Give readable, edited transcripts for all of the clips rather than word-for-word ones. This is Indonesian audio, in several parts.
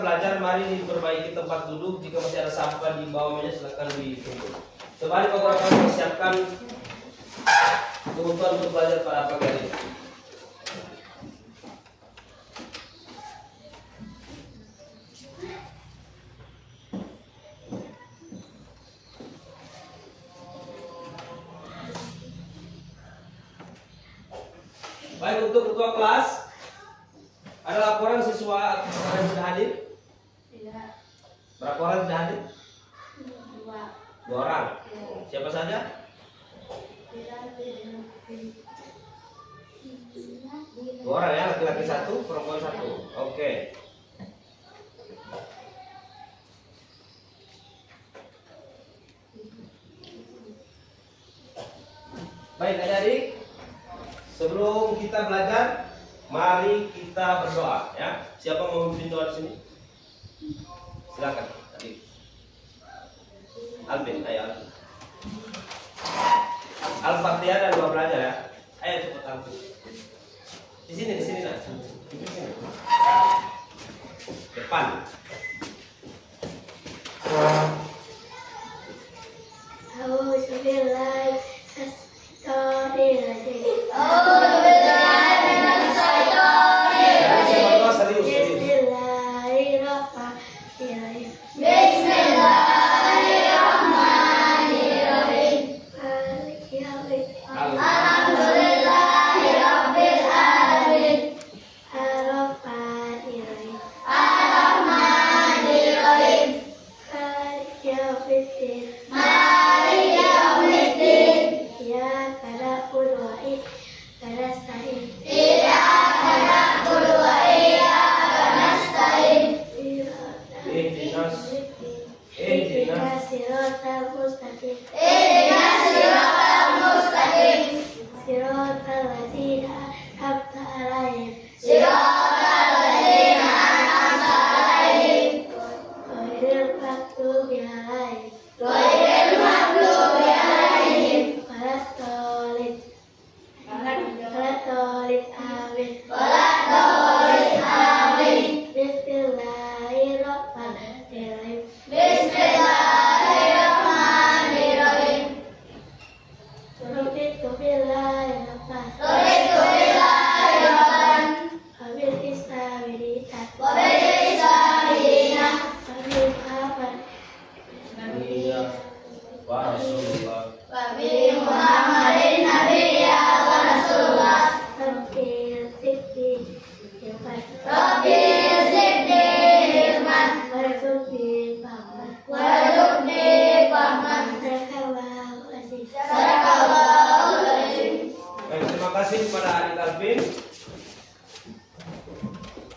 belajar, mari diperbaiki tempat duduk. Jika masih ada sampah di bawah meja silakan ditumpuk. Kembali Bapak akan persiapkan kebutuhan untuk belajar pada pagi hari ini. Baik, untuk ketua kelas, ada laporan siswa yang sudah hadir? Tidak. Berapa orang sudah hadir? Dua orang. Siapa saja? Dua orang ya, laki-laki satu, perempuan satu. Oke. Baik adik-adik, sebelum kita belajar, mari kita berdoa ya. Siapa mau memimpin doa di sini? Silakan, adik. Alvin, ayo Alvin. Al-Fatihah dan doa belajar ya. Ayo cepat Alvin. Di sini nak. Di sini. Depan.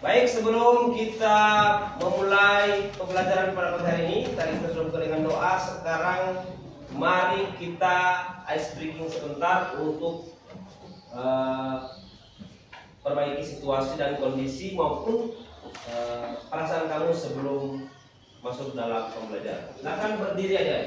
Baik, sebelum kita memulai pembelajaran pada pagi hari ini, tadi kita sudah buka dengan doa. Sekarang mari kita ice breaking sebentar untuk perbaiki situasi dan kondisi maupun perasaan kamu sebelum masuk dalam pembelajaran. Silakan berdiri aja.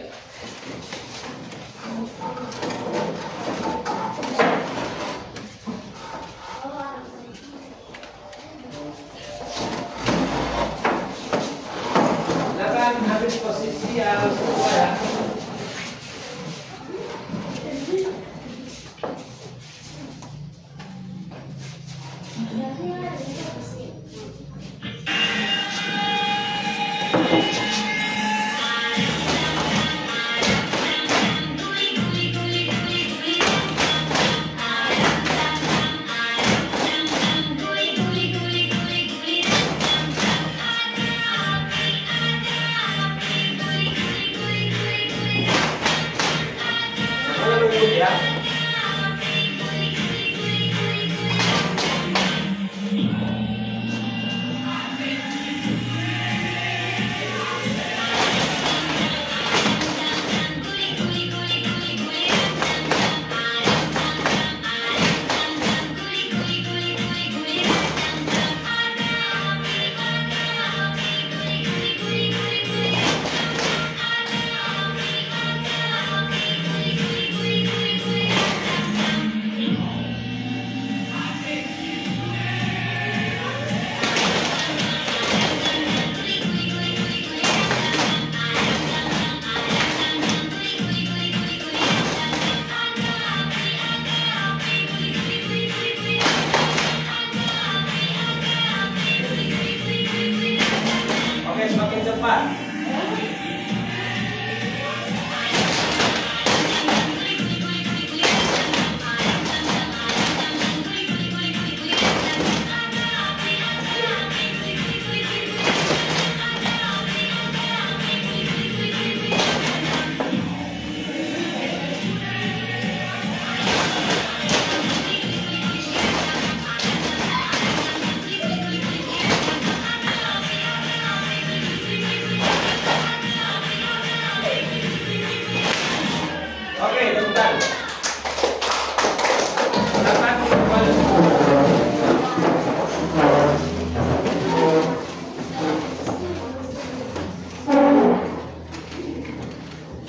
Silakan ambil posisi yang sesuai ya.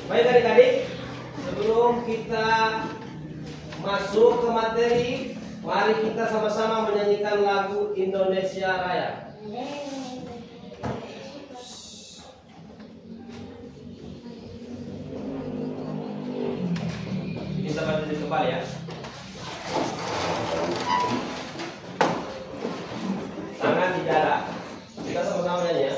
Baik adik-adik, sebelum kita masuk ke materi, mari kita sama-sama menyanyikan lagu Indonesia Raya. Kita berdiri kembali ya. Tangan di dada. Kita sama-sama nyanyi ya.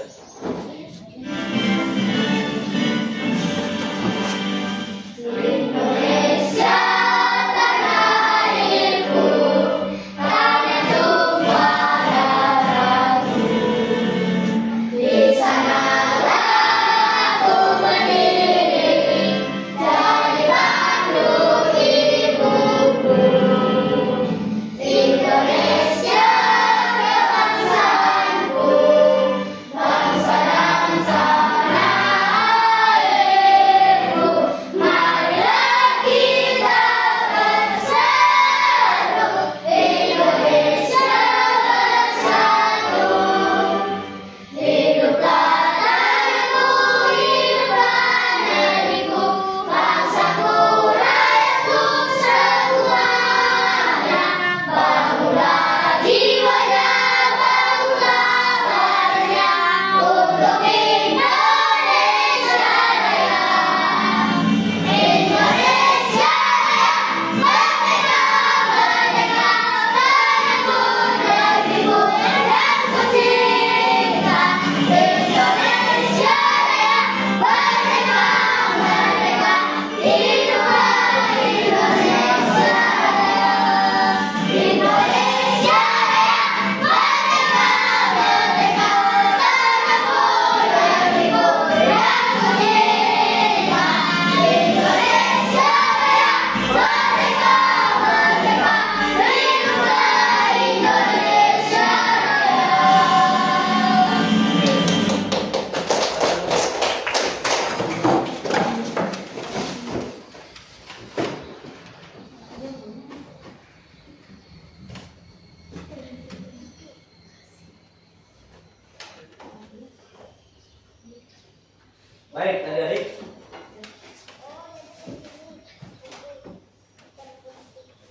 Baik, adik-adik.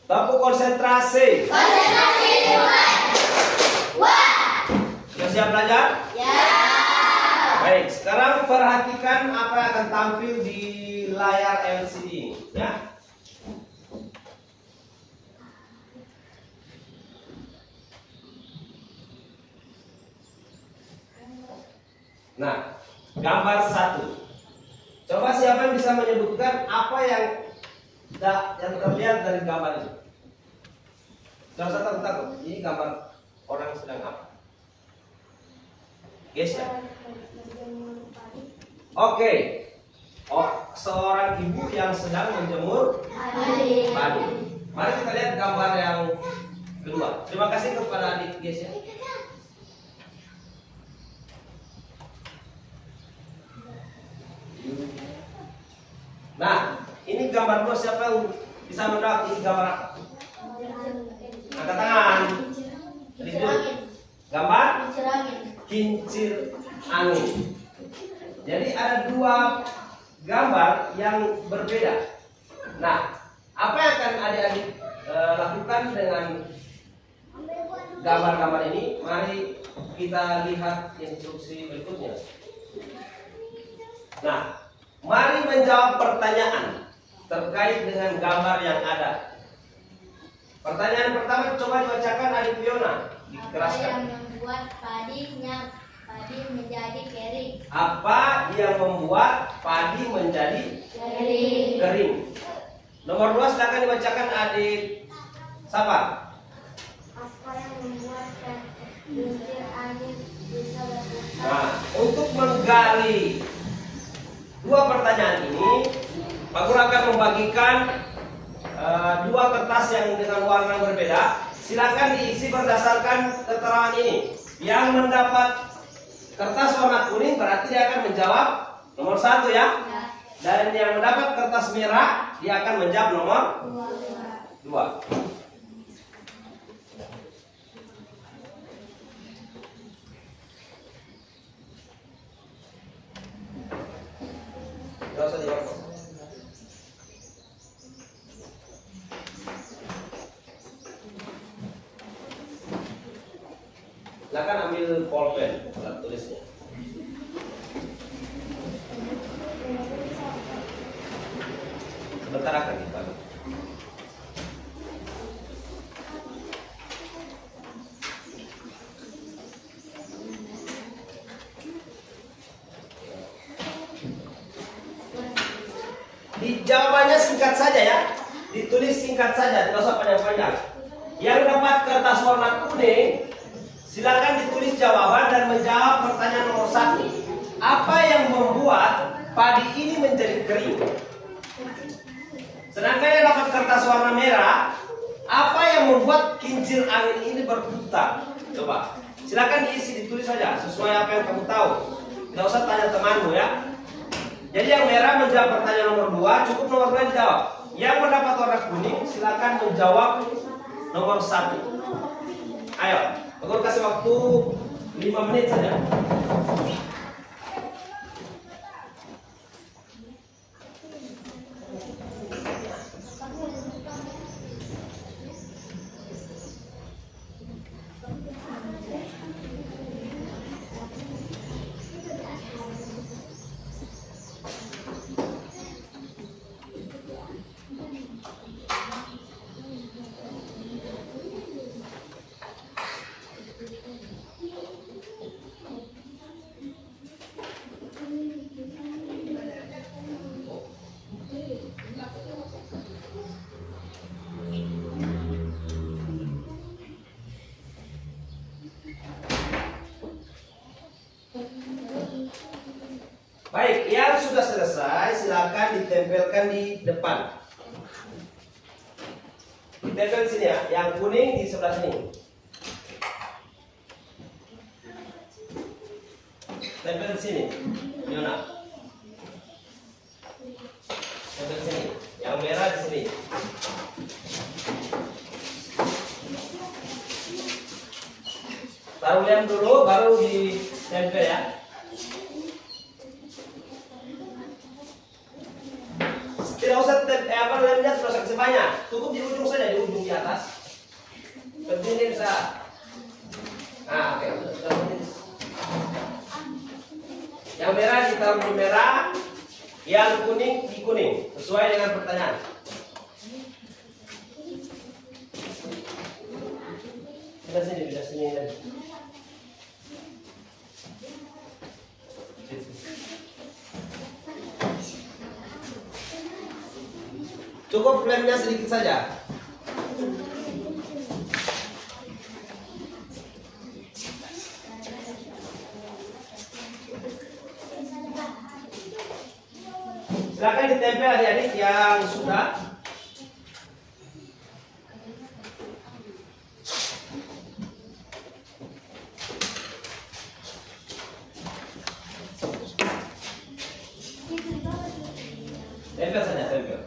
Bapak konsentrasi. Konsentrasi dimulai. Wah. Sudah siap belajar? Ya. Baik, sekarang perhatikan apa yang akan tampil di layar LCD ini, ya. Nah, gambar 1. Coba siapa yang bisa menyebutkan apa yang terlihat dari gambar ini? Jangan usah takut-takut. Ini gambar orang sedang apa? Guys ya. Oke. Oh, seorang ibu yang sedang menjemur padi. Mari kita lihat gambar yang kedua. Terima kasih kepada adik guys ya. Nah, ini gambar dua, siapa yang bisa menebak ini gambar apa? Angkat tangan. Gambar kincir angin. Jadi ada dua gambar yang berbeda. Nah, apa yang akan adik-adik lakukan dengan gambar-gambar ini? Mari kita lihat instruksi berikutnya. Nah, mari menjawab pertanyaan terkait dengan gambar yang ada. Pertanyaan pertama coba dibacakan adik Fiona. Dikeraskan. Apa yang membuat padi menjadi kering? Apa yang membuat padi menjadi kering? Nomor 2 silakan dibacakan adik Sapa. Apa yang membuat kincir angin bisa berputar? Nah, untuk menggali dua pertanyaan ini, Pak Guru akan membagikan dua kertas yang dengan warna berbeda. Silakan diisi berdasarkan keterangan ini. Yang mendapat kertas warna kuning berarti dia akan menjawab nomor 1 ya. Dan yang mendapat kertas merah dia akan menjawab nomor 2. Gak usah dijawab. Sebentar akan dibagi. Di jawabannya singkat saja ya, ditulis singkat saja, tidak usah panjang-panjang. Yang dapat kertas warna kuning, silakan ditulis jawaban dan menjawab pertanyaan nomor 1. Apa yang membuat padi ini menjadi kering? Sedangkan yang dapat kertas warna merah, apa yang membuat kincir angin ini berputar? Coba, silakan diisi, ditulis saja sesuai apa yang kamu tahu. Tidak usah tanya temanmu ya. Jadi yang merah menjawab pertanyaan nomor 2, cukup nomor 2 dijawab. Yang mendapat warna kuning, silakan menjawab nomor 1. Ayo, aku kasih waktu 5 menit saja. Baik, yang sudah selesai silakan ditempelkan di depan. Ditempel di sini ya, yang kuning di sebelah sini. Tempel di sini, Yona. Tempel di sini, yang merah di sini. Taruh lem dulu, baru ditempel ya. Tidak usah lemnya terus kasih banyak, cukup di ujung saja, di ujung di atas. Penting bisa. Nah, oke, sudah penting. Yang merah ditaruh di merah, yang kuning di kuning, sesuai dengan pertanyaan. Bila sini. Cukup lemnya sedikit saja. Silakan ditempel adik-adik yang sudah. Tempel saja, tempel.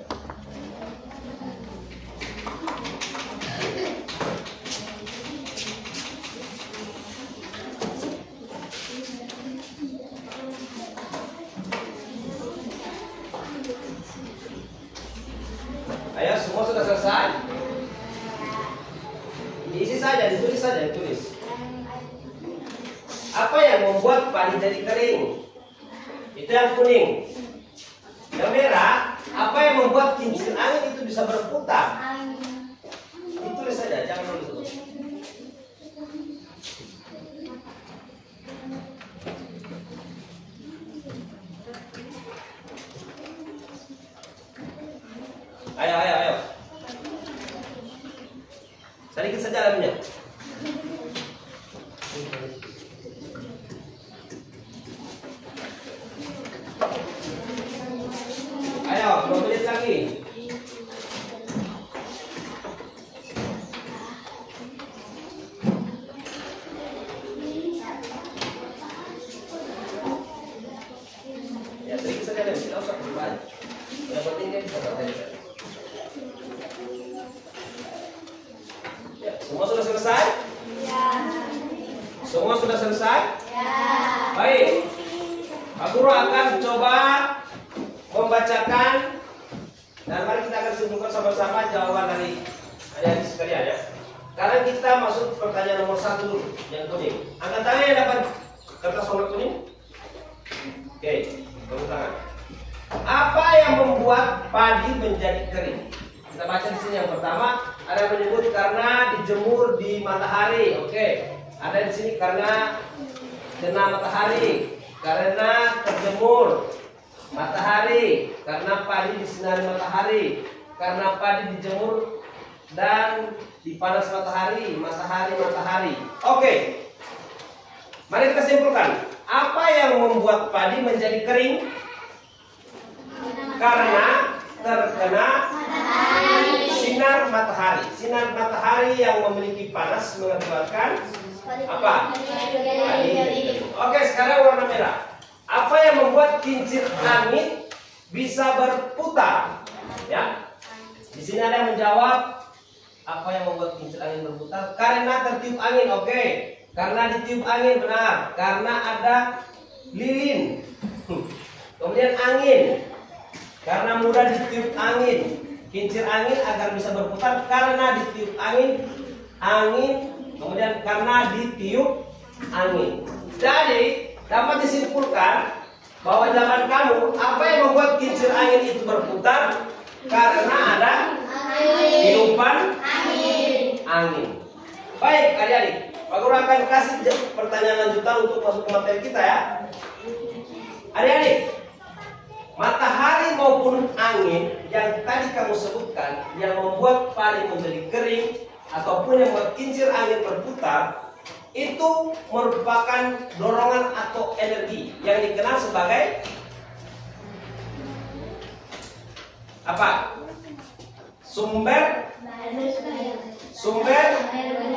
Ayo, semua sudah selesai? Diisi saja, ditulis saja, ditulis. Apa yang membuat padi jadi kering? Itu yang kuning. Yang merah, apa yang membuat kincir angin itu bisa berputar? Ditulis saja, jangan nulis. Ayo. Sedikit saja lemnya. Ayo, 2 menit lagi. Ya, sedikit saja lem, tidak usah banyak. Yang penting dia bisa tertempel. Ya, semua sudah selesai? Ya. Semua sudah selesai? Ya. Baik. Pak Guru akan coba membacakan dan mari kita akan simpulkan sama-sama jawaban dari adik-adik sekalian ya. Sekarang kita masuk pertanyaan nomor 1 dulu, yang kuning. Angkat tangan yang dapat kertas warna kuning. Oke, tepuk tangan. Apa yang membuat membuat padi menjadi kering? Kita baca di sini yang pertama, ada yang menyebut karena dijemur di matahari. Oke. Ada di sini karena kena matahari, karena terjemur matahari, karena padi disinari matahari, karena padi dijemur dan dipanas matahari, matahari. Oke. Mari kita simpulkan. Apa yang membuat padi menjadi kering? Karena terkena sinar matahari. Sinar matahari yang memiliki panas mengakibatkan apa? Padi. Oke, sekarang warna merah. Apa yang membuat kincir angin bisa berputar? Ya. Di sini ada yang menjawab, apa yang membuat kincir angin berputar? Karena tertiup angin. Oke. Karena ditiup angin, benar. Karena ada lilin. Kemudian angin. Karena mudah ditiup angin. Kincir angin agar bisa berputar karena ditiup angin. Kemudian karena ditiup angin. Jadi dapat disimpulkan bahwa jawaban kamu, apa yang membuat kincir angin itu berputar? Karena ada tiupan angin. Baik adik-adik, Pak Guru akan kasih pertanyaan lanjutan untuk masuk ke materi kita ya. Adik-adik, matahari maupun angin yang tadi kamu sebutkan yang membuat padi menjadi kering ataupun yang membuat kincir angin berputar, itu merupakan dorongan atau energi yang dikenal sebagai apa? Sumber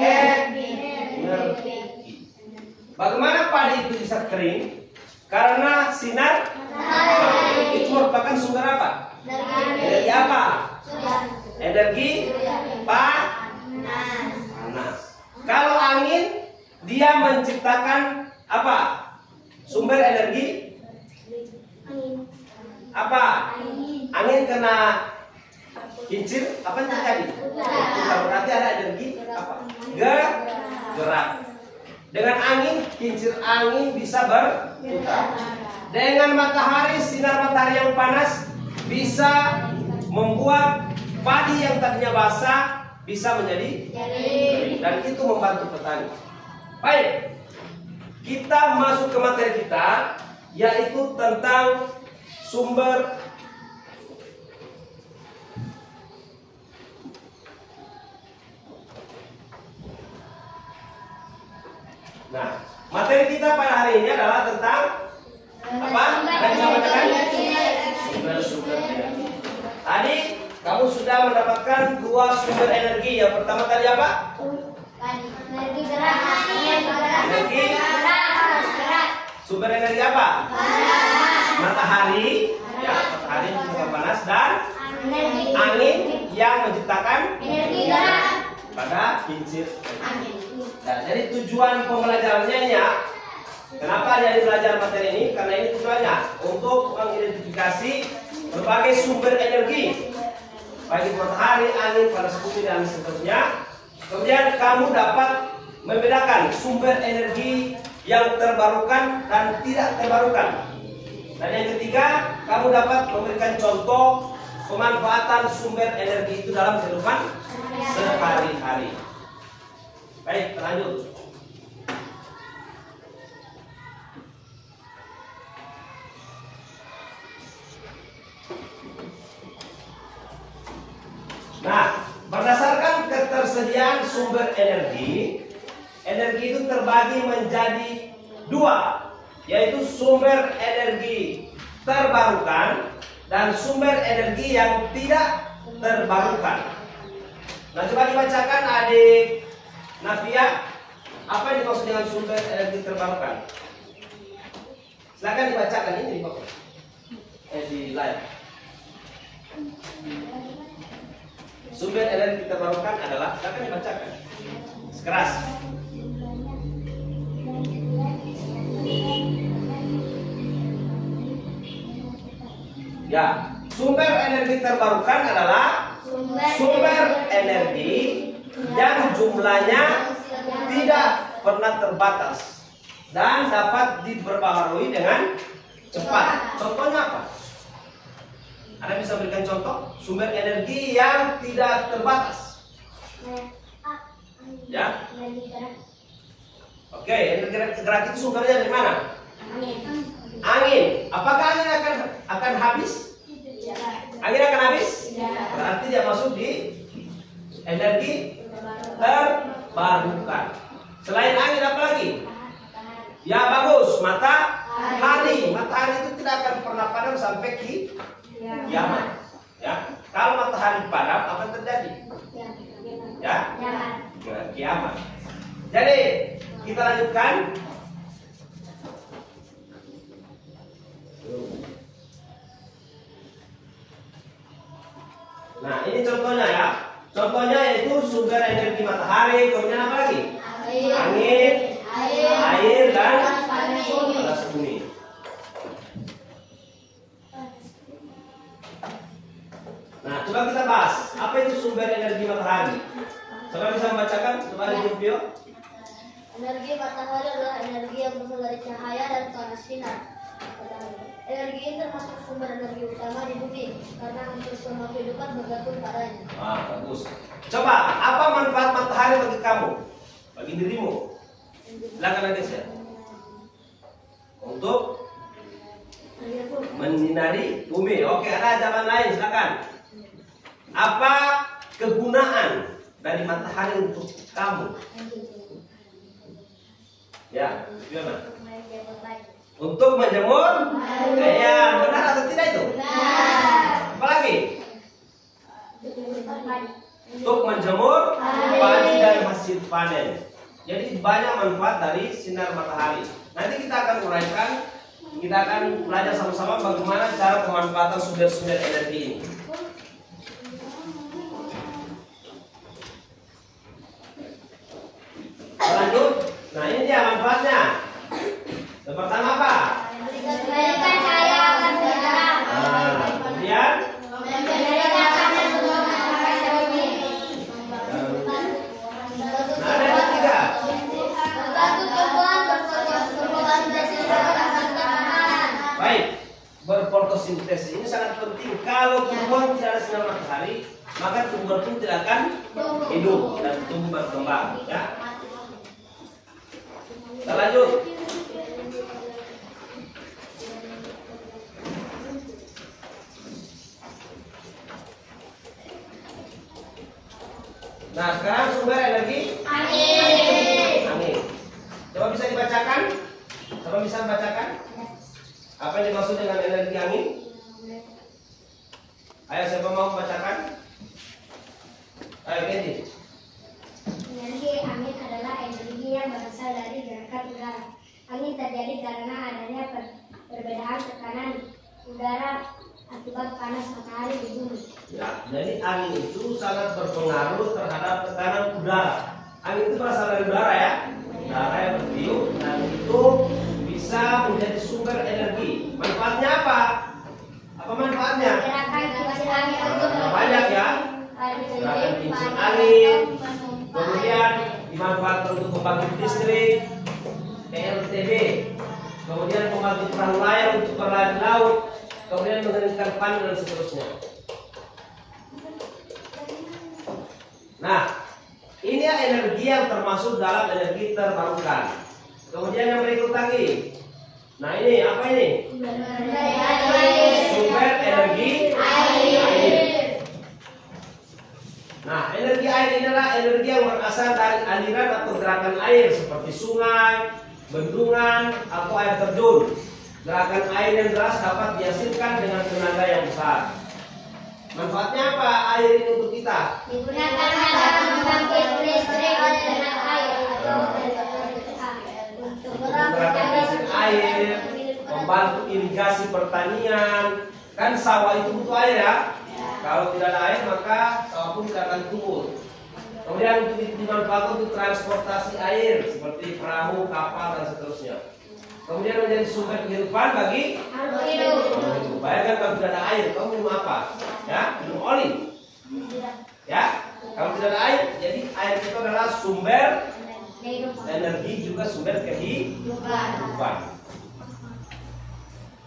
energi. Bagaimana padi itu bisa kering? Karena sinar itu merupakan sumber apa? Energi apa? Energi panas. Kalau angin, dia menciptakan apa? Sumber energi apa? Angin kena kincir, apa yang terjadi? Putar. Berarti ada energi apa? Gerak. Dengan angin, kincir angin bisa berputar. Dengan matahari, sinar matahari yang panas bisa membuat padi yang tadinya basah bisa menjadi kering, dan itu membantu petani. Baik, kita masuk ke materi kita, yaitu tentang sumber Nah, materi kita pada hari ini adalah tentang apa? Ada yang sampaikan? Sumber-sumber energi. Tadi kamu sudah mendapatkan dua sumber energi. Yang pertama tadi apa? Energi gerak. Energi sumber energi apa? Matahari, ya, matahari menciptakan panas, dan angin yang menciptakan Energi gerak. pada kincir angin. Nah, jadi tujuan pembelajarannya ya, kenapa dia belajar materi ini? Karena ini tujuannya untuk mengidentifikasi berbagai sumber energi, baik itu matahari, angin, panas bumi, dan seterusnya. Kemudian kamu dapat membedakan sumber energi yang terbarukan dan tidak terbarukan. Dan yang ketiga, kamu dapat memberikan contoh pemanfaatan sumber energi itu dalam kehidupan sehari-hari. Baik, lanjut. Nah, berdasarkan ketersediaan sumber energi, energi itu terbagi menjadi dua, yaitu sumber energi terbarukan dan sumber energi yang tidak terbarukan. Nah, coba dibacakan adik Nafia, apa yang dimaksud dengan sumber energi terbarukan? Silakan dibacakan ini di layar. Sumber energi terbarukan adalah, silakan dibacakan sekeras. Ya, sumber energi terbarukan adalah sumber energi yang jumlahnya tidak pernah terbatas dan dapat diperbaharui dengan cepat. Contohnya apa? Anda bisa berikan contoh sumber energi yang tidak terbatas. Ya. Oke, energi gerak itu sumbernya dari mana? Angin. Apakah angin akan habis? Angin akan habis? Berarti dia masuk di energi terbarukan. Selain angin apa lagi? Ya bagus, matahari. Matahari itu tidak akan pernah padam sampai kiamat. Ya, kalau matahari padam apa terjadi? Ya, kiamat. Jadi kita lanjutkan. Nah, ini contohnya ya. Contohnya yaitu sumber energi matahari, kemudian apa lagi? Angin, air dan panas bumi. Nah, coba kita bahas. Apa itu sumber energi matahari? Coba bisa membacakan? Coba Jupio. Energi matahari adalah energi yang berasal dari cahaya dan panas sinar. Energi ini termasuk sumber energi utama di bumi karena hampir semua kehidupan bergantung padanya. Bagus. Coba, apa manfaat matahari bagi kamu? Bagi dirimu? Silakan Ades ya. Untuk menyinari bumi. Oke, ada jawaban lain, silakan. Apa kegunaan dari matahari untuk kamu? Ya, gimana? Untuk menjemur ya, benar atau tidak itu? Benar. Apa lagi? Untuk menjemur padi dan hasil panen. Jadi banyak manfaat dari sinar matahari. Nanti kita akan uraikan, kita akan belajar sama-sama bagaimana cara pemanfaatan sumber-sumber energi ini. Lanjut. Nah, ini dia manfaatnya. Yang pertama apa? Memberikan cahaya akan bergerak. Kemudian Memberikan cahaya semua masyarakat bumi. nah, ada yang ketiga. Membantu tumbuhan berfotosintesis dan makanan. Baik, berfotosintesis ini sangat penting. Kalau tumbuhan tidak ada sinar matahari, maka tumbuhan pun tidak akan hidup dan tumbuh berkembang. Ya. Kita lanjut. Nah, sekarang sumber energi angin. Coba bisa dibacakan? Coba bisa membacakan? Apa yang dimaksud dengan energi angin? Ayo, siapa mau membacakan? Ayo, Kendi. Energi angin adalah energi yang berasal dari gerakan udara. Angin terjadi karena adanya perbedaan tekanan udara akibat panas matahari di bumi. Ya, jadi angin itu sangat berpengaruh terhadap tekanan udara. Angin itu berasal dari udara ya. Udara yang bertiup dan itu bisa menjadi sumber energi. Manfaatnya apa? Apa manfaatnya? Gerakan kincir angin untuk Banyak ya. Gerakan kincir angin. Kemudian dimanfaatkan untuk pembangkit listrik, PLTB. Kemudian pembangkit perahu layar untuk berlayar di laut. Kemudian mengeringkan panen dan seterusnya. Nah, ini energi yang termasuk dalam energi terbarukan. Kemudian yang berikut lagi. Nah, ini apa ini? Sumber energi air. Nah, energi air ini adalah energi yang berasal dari aliran atau gerakan air seperti sungai, bendungan, atau air terjun. Gerakan air yang deras dapat dihasilkan dengan tenaga yang besar. Manfaatnya apa air ini untuk kita? Digunakan dalam membangkit listrik dengan air atau untuk Gerakan listrik air, membantu irigasi pertanian. Kan sawah itu butuh air ya. Kalau tidak ada air maka sawah pun tidak akan tumbuh. Kemudian untuk dimanfaatkan untuk transportasi air seperti perahu, kapal dan seterusnya. Kemudian menjadi sumber kehidupan bagi hidup. Bayangkan kalau tidak ada air, kamu minum apa? Ya, minum oli. Ya, kalau tidak ada air, jadi air itu adalah sumber energi juga sumber kehidupan.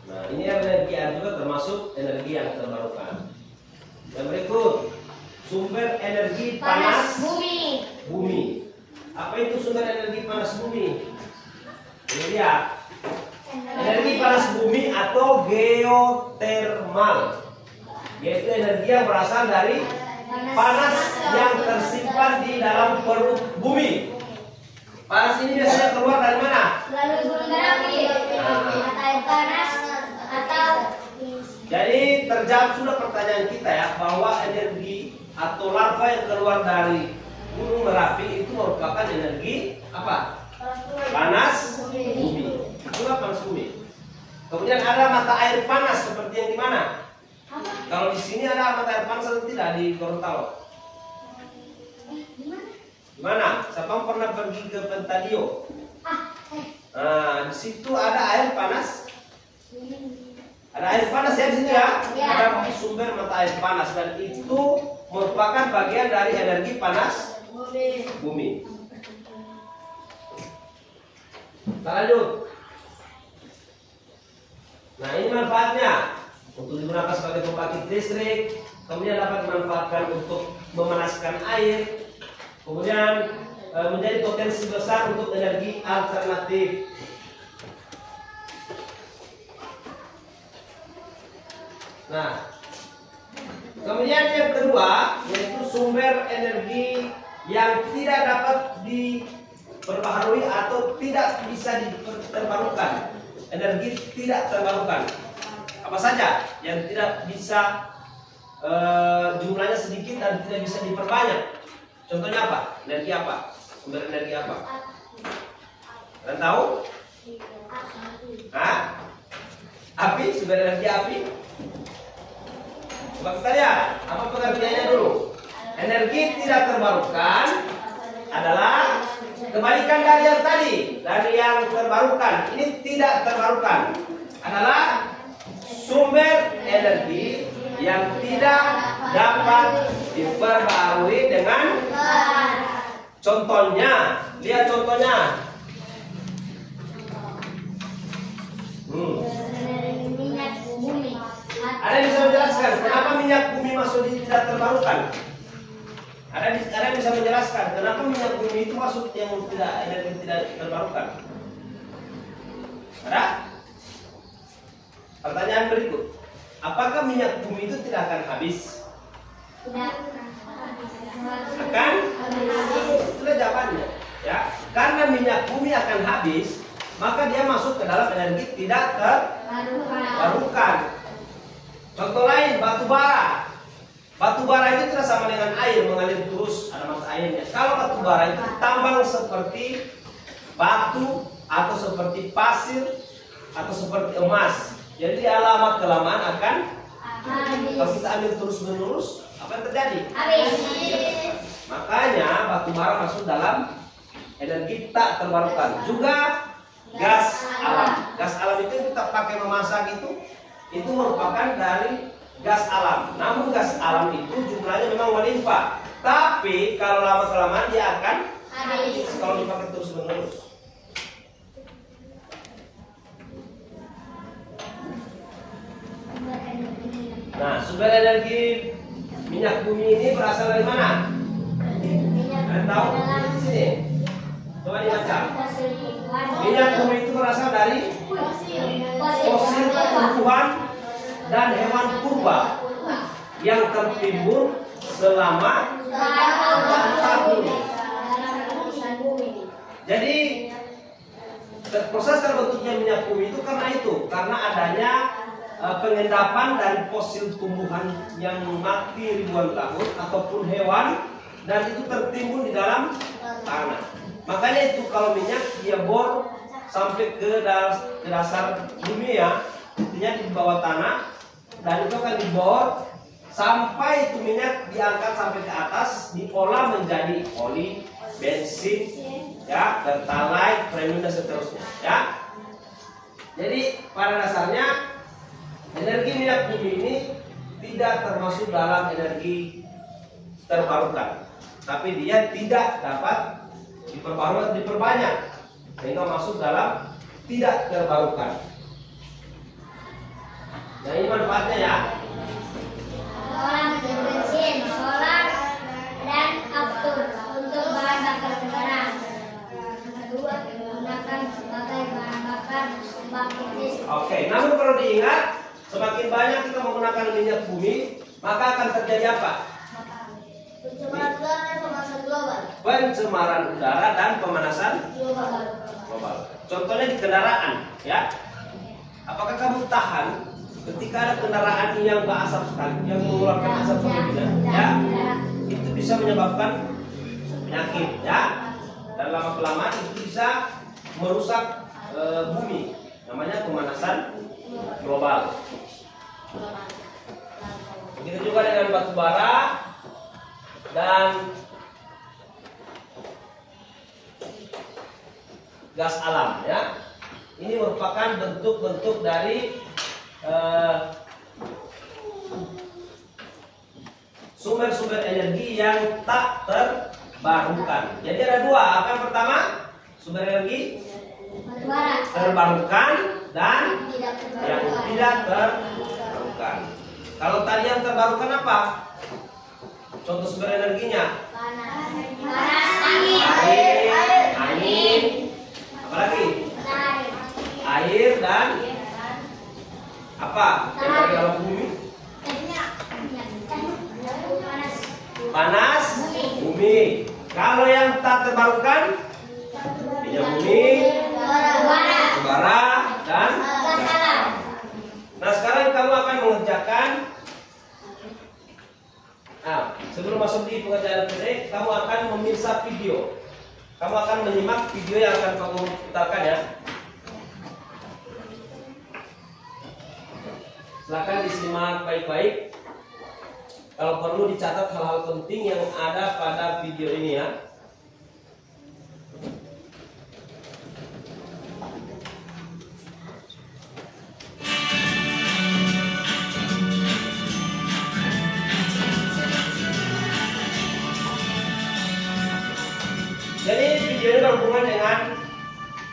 Nah, ini energi air juga termasuk energi yang terbarukan. Yang berikut, sumber energi panas bumi. Apa itu sumber energi panas bumi? Ini dia. Energi panas bumi atau geotermal, yaitu energi yang berasal dari panas yang tersimpan di dalam perut bumi. Panas ini biasanya keluar dari mana? Melalui gunung berapi, atau air panas, atau Jadi terjawab sudah pertanyaan kita ya, bahwa energi atau larva yang keluar dari gunung Merapi itu merupakan energi apa? Panas bumi. Itulah panas bumi. Kemudian ada mata air panas seperti yang di mana? Kalau di sini ada mata air panas atau tidak di Gorontalo? Di mana? Siapa pernah pergi ke Pentadio? Nah, di situ ada air panas. Ada air panas ya di sini ya. Ada sumber mata air panas dan itu merupakan bagian dari energi panas bumi. Kita lanjut. Nah, ini manfaatnya untuk digunakan sebagai pembangkit listrik, kemudian dapat dimanfaatkan untuk memanaskan air, kemudian menjadi potensi besar untuk energi alternatif. Nah, kemudian yang kedua yaitu sumber energi yang tidak dapat diperbaharui atau tidak bisa diterbarukan. Energi tidak terbarukan. Apa saja yang tidak bisa jumlahnya sedikit dan tidak bisa diperbanyak? Contohnya apa? Energi apa? Sumber energi apa? Kalian tahu? Hah? Api? Sumber energi api? Coba kita lihat apa pengertiannya dulu. Energi tidak terbarukan adalah kebalikan dari yang tadi, dari yang terbarukan. Ini tidak terbarukan adalah sumber energi yang tidak dapat diperbarui dengan contohnya. Lihat contohnya. minyak bumi. Ada yang bisa menjelaskan kenapa minyak bumi masuk di tidak terbarukan? Ada yang bisa menjelaskan kenapa minyak bumi itu masuk yang tidak energi tidak terbarukan? Ada? Pertanyaan berikut. Apakah minyak bumi itu tidak akan habis? Tidak. Akan? Itulah jawabannya. Ya, karena minyak bumi akan habis, maka dia masuk ke dalam energi tidak terbarukan. Contoh lain, batu bara. Batu bara itu tidak sama dengan air mengalir terus, ada mata airnya. Kalau batu bara itu tambang seperti batu atau seperti pasir atau seperti emas. Jadi lama kelamaan akan kalau kita ambil terus menerus, apa yang terjadi? Makanya batu bara masuk dalam energi tak terbarukan. Juga gas alam. Gas alam itu yang kita pakai memasak itu merupakan dari gas alam. Namun gas alam itu jumlahnya memang melimpah. Tapi kalau lama kelamaan dia akan habis kalau dipakai terus menerus. Nah, sumber energi minyak bumi ini berasal dari mana? Kalian tahu? Di sini. Coba dibaca. Minyak bumi itu berasal dari fosil tumbuhan dan hewan purba yang tertimbun selama tahun. Jadi proses terbentuknya minyak bumi itu karena adanya pengendapan dari fosil tumbuhan yang mati ribuan tahun ataupun hewan dan itu tertimbun di dalam tanah. Makanya itu kalau minyak dia bor sampai ke dasar bumi ya, intinya di bawah tanah dan itu akan dibor sampai itu minyak diangkat sampai ke atas, diolah menjadi oli, bensin, ya, pertalite, premium dan seterusnya, ya. Jadi pada dasarnya energi minyak bumi ini tidak termasuk dalam energi terbarukan, tapi dia tidak dapat diperbanyak sehingga masuk dalam tidak terbarukan. Nah, ini manfaatnya ya. Solar bensin, solar dan aftur untuk bahan bakar kendaraan. Kedua, digunakan sebagai bahan bakar pembangkit listrik. Oke, namun perlu diingat, semakin banyak kita menggunakan minyak bumi, maka akan terjadi apa? Pencemaran udara dan pemanasan global. Pencemaran udara dan pemanasan global. Contohnya di kendaraan, ya. Apakah kamu tahan ketika ada kendaraan yang berasap sekali, yang mengeluarkan asap sekali, ya? Itu bisa menyebabkan penyakit, ya. Dan lama-kelamaan itu bisa merusak bumi. Namanya pemanasan global. Begitu juga dengan batu bara dan gas alam, ya. Ini merupakan bentuk-bentuk dari sumber-sumber energi yang tak terbarukan. Jadi ada dua. Apa yang pertama? Sumber energi terbarukan dan yang tidak terbarukan. Kalau tadi yang terbarukan apa? Contoh sumber energinya? Angin, apalagi? Air dan apa? Yang dari dalam bumi? Panas bumi. Kalau yang tak terbarukan? Minyak bumi, bara dan gas alam. Nah, sekarang kamu akan mengerjakan. Nah, sebelum masuk di pengerjaan PT, kamu akan memirsa video. Kamu akan menyimak video yang akan kamu putarkan, ya. Silakan disimak baik-baik. Kalau perlu dicatat hal-hal penting yang ada pada video ini, ya. Jadi video ini berhubungan dengan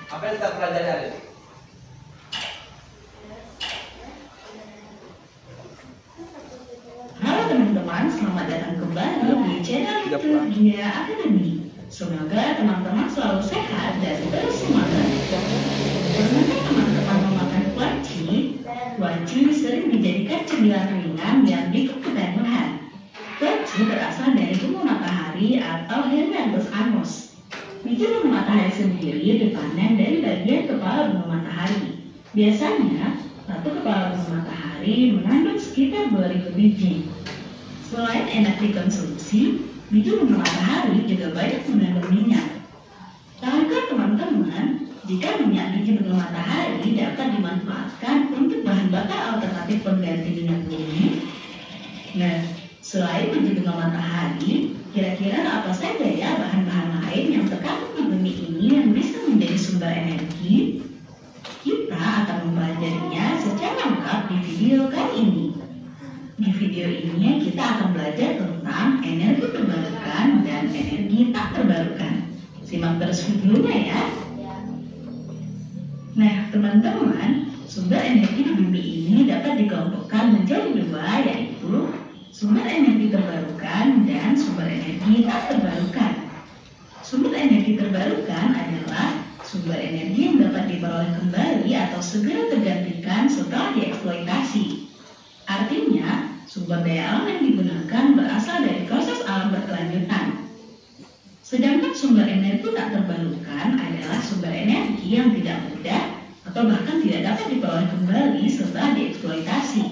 apa yang kita pelajari hari ini. Halo teman-teman, selamat datang kembali di channel YouTube Dia Academy. Semoga teman-teman selalu sehat dan bersemangat. Pernahkah teman-teman memakan kuaci? Kuaci sering dijadikan cemilan ringan yang dikebutuhan bahan. Kuaci berasal dari bunga matahari atau Helianthus annuus. Biji bunga matahari sendiri dipanen dari bagian kepala bunga matahari. Biasanya, satu kepala bunga matahari mengandung sekitar 2000 biji. Selain enak dikonsumsi, biji bunga matahari juga banyak mengandung minyak. Tahukah teman-teman, jika minyak biji bunga matahari dapat dimanfaatkan untuk bahan bakar alternatif pengganti minyak bumi? Nah, selain biji bunga matahari, kira-kira apa saja ya bahan-bahan lain yang terkandung di bumi ini yang bisa menjadi sumber energi? Kita akan mempelajarinya secara lengkap di video kali ini. Di video ini kita akan belajar tentang energi terbarukan dan energi tak terbarukan. Simak terus videonya ya. Nah teman-teman, sumber energi di bumi ini dapat dikelompokkan menjadi dua, yaitu sumber energi terbarukan dan sumber energi tak terbarukan. Sumber energi terbarukan adalah sumber energi yang dapat diperoleh kembali atau segera tergantikan setelah dieksploitasi. Artinya, sumber daya alam yang digunakan berasal dari proses alam berkelanjutan. Sedangkan sumber energi tak terbarukan adalah sumber energi yang tidak mudah atau bahkan tidak dapat diperoleh kembali setelah dieksploitasi.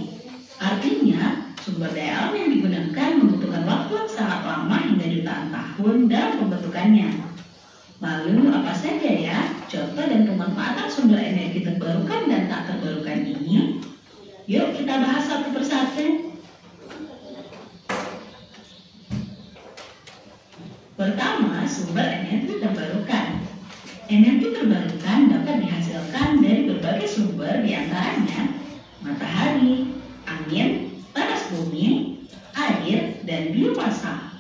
Artinya, sumber daya alam yang digunakan membutuhkan waktu yang sangat lama hingga jutaan tahun dalam pembentukannya. Lalu apa saja ya contoh dan pemanfaatan sumber energi terbarukan dan tak terbarukan ini? Yuk kita bahas satu persatu. Pertama, sumber energi terbarukan. Energi terbarukan dapat dihasilkan dari berbagai sumber, diantaranya matahari, angin, panas bumi, air, dan biomasa.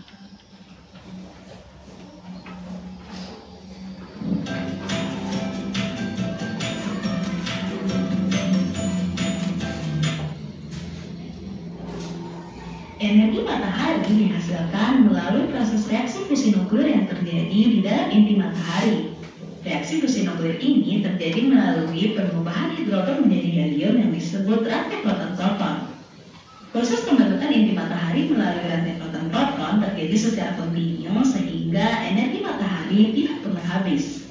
Energi matahari dihasilkan melalui proses reaksi fusi nuklir yang terjadi di dalam inti matahari. Reaksi fusi nuklir ini terjadi melalui pengubahan hidrogen menjadi helium yang disebut rantai proton-proton. Proses pembentukan inti matahari melalui rantai proton-proton terjadi secara kontinu sehingga energi matahari tidak pernah habis.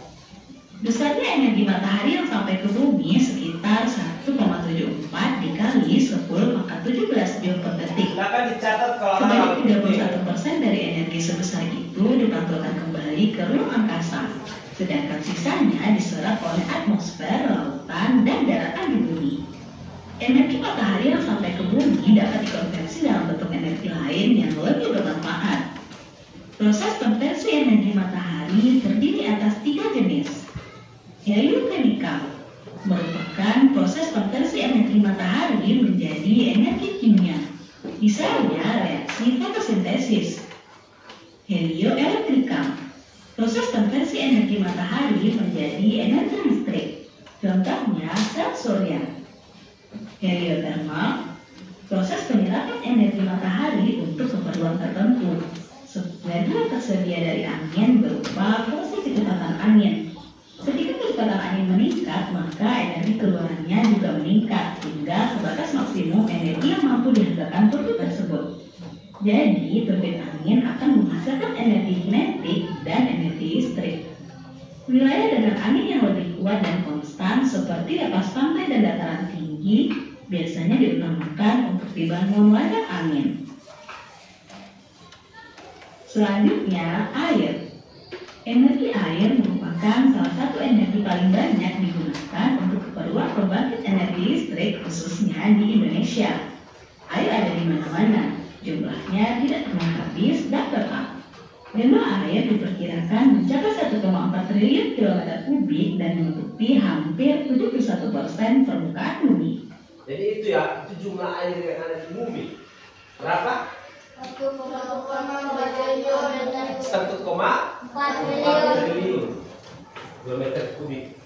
Besarnya energi matahari yang sampai ke bumi sekitar 1,74 dikali 10 pangkat 17 joule per detik. Silakan dicatat kalau Sebanyak 31% dari energi sebesar itu dipantulkan kembali ke ruang angkasa, sedangkan sisanya diserap oleh atmosfer, lautan, dan daratan di bumi. Energi matahari yang sampai ke bumi dapat dikonversi dalam bentuk energi lain yang lebih bermanfaat. Proses konversi energi matahari terdiri atas 3 jenis. Heliochemical merupakan proses konversi energi matahari menjadi energi kimia, misalnya reaksi fotosintesis. Helioelektrikal, proses konversi energi matahari menjadi energi listrik, contohnya sel surya. Heliotermal, proses penyerapan energi matahari untuk keperluan tertentu. Sebagian tersedia dari angin berupa proses kecepatan angin. Ketika kecepatan angin meningkat, maka energi keluarannya juga meningkat hingga sebatas maksimum energi yang mampu dihasilkan turbin tersebut. Jadi, turbin angin akan menghasilkan energi kinetik dan energi listrik. Wilayah dengan angin yang lebih kuat dan konstan seperti lepas pantai dan dataran tinggi biasanya diutamakan untuk dibangun ladang angin. Selanjutnya, air. Energi air merupakan salah satu energi paling banyak digunakan untuk keperluan pembangkit energi listrik khususnya di Indonesia. Air ada di mana-mana, jumlahnya tidak pernah habis dan tetap. Jumlah air diperkirakan mencapai 1,4 triliun kilometer kubik dan menutupi hampir 71% permukaan bumi. Jadi itu ya, itu jumlah air yang ada di bumi. Berapa? 1,4 triliun kilometer kubik.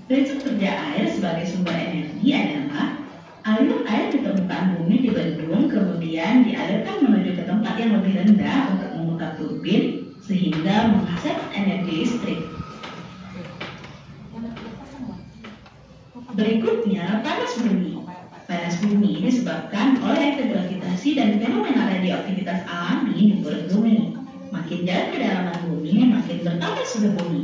Prinsip kerja air sebagai sumber energi adalah aliran air di permukaan bumi dibendung kemudian dialirkan menuju ke tempat yang lebih rendah untuk memutar turbin sehingga menghasilkan energi listrik. Berikutnya, panas bumi. Panas bumi disebabkan oleh efek gravitasi dan fenomena radioaktivitas alami di kulit bumi. Makin jauh kedalaman bumi, makin bertambah suhu bumi.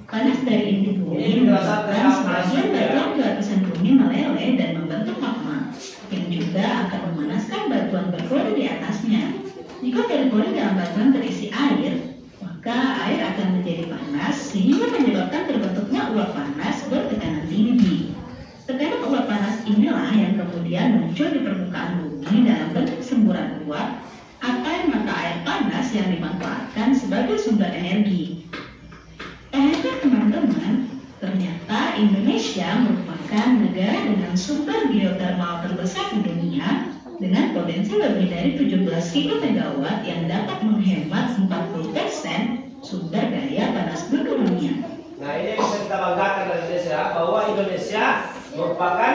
Panas dari inti bumi menyebabkan sebagian batuan di lapisan bumi meleleh dan membentuk magma, yang juga akan memanaskan batuan berpori di atasnya. Jika pori-pori dalam batuan terisi air, maka air akan menjadi panas sehingga menyebabkan terbentuknya uap panas bertekanan tinggi. Tekanan uap panas inilah yang kemudian muncul di permukaan bumi dalam bentuk semburan uap atau mata air panas yang dimanfaatkan sebagai sumber energi. Teman-teman, ternyata Indonesia merupakan negara dengan sumber geotermal terbesar di dunia dengan potensi lebih dari 17 gigawatt yang dapat menghemat 40% sumber daya panas bumi dunia. Nah, ini yang bisa kita banggakan dari Indonesia, bahwa Indonesia merupakan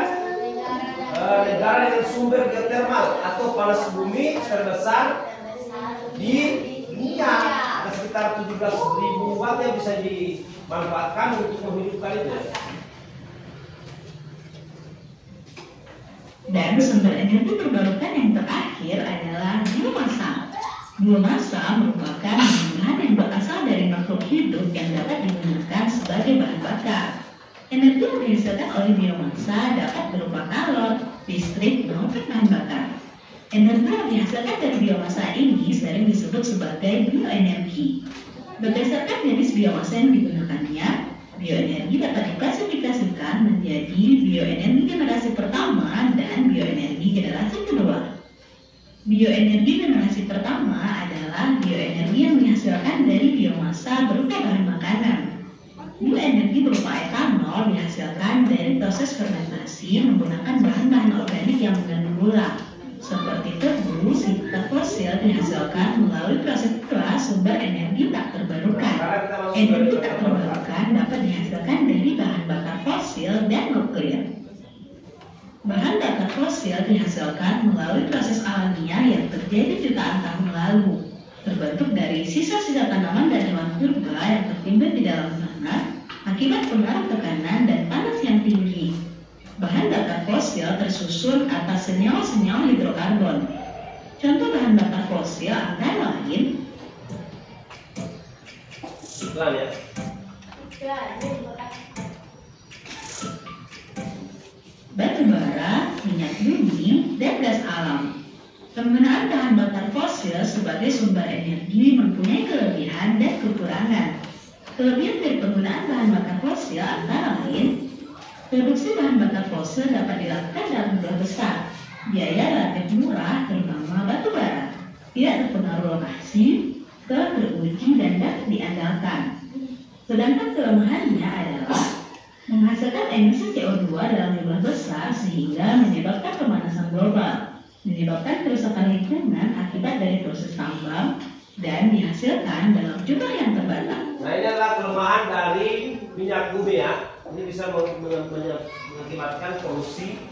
negara dengan sumber geotermal atau panas bumi terbesar di dunia. Ada sekitar 17.000 watt yang bisa dimanfaatkan untuk menghidupkan itu. Dan sumber energi terbarukan yang terakhir adalah biomasa. Biomasa merupakan bahan yang berasal dari makhluk hidup yang dapat digunakan sebagai bahan bakar. Energi yang dihasilkan oleh biomasa dapat berupa kalor, listrik, maupun bahan bakar. Energi yang dihasilkan dari biomasa ini sering disebut sebagai bioenergi. Berdasarkan jenis biomasa yang digunakannya, bioenergi dapat diklasifikasikan menjadi bioenergi generasi pertama dan bioenergi generasi kedua. Bioenergi generasi pertama adalah bioenergi yang dihasilkan dari biomasa berupa bahan makanan. Bioenergi berupa etanol dihasilkan dari proses fermentasi menggunakan bahan-bahan organik yang mengandung gula. Seperti tebu, sisa fosil dihasilkan melalui proses pula sumber energi tak terbarukan. Energi tak terbarukan dapat dihasilkan dari bahan bakar fosil dan nuklir. Bahan bakar fosil dihasilkan melalui proses alami terjadi jutaan tahun lalu, terbentuk dari sisa-sisa tanaman dan hewan purba yang tertimbun di dalam tanah akibat pengaruh tekanan dan panas yang tinggi. Bahan bakar fosil tersusun atas senyawa-senyawa hidrokarbon. Contoh bahan bakar fosil antara lain batu bara, minyak bumi, dan gas alam. Penggunaan bahan bakar fosil sebagai sumber energi mempunyai kelebihan dan kekurangan. Kelebihan dari penggunaan bahan bakar fosil antara lain, produksi bahan bakar fosil dapat dilakukan dalam jumlah besar, biaya relatif murah terutama batu bara, tidak terpengaruh lokasi, telah teruji dan dapat diandalkan. Sedangkan kelemahannya adalah menghasilkan emisi CO2 dalam jumlah besar sehingga menyebabkan pemanasan global, menyebabkan kerusakan lingkungan akibat dari proses tambang, dan dihasilkan dalam jumlah yang terbatas. Nah, ini adalah kelemahan dari minyak bumi ya. Ini bisa mengakibatkan polusi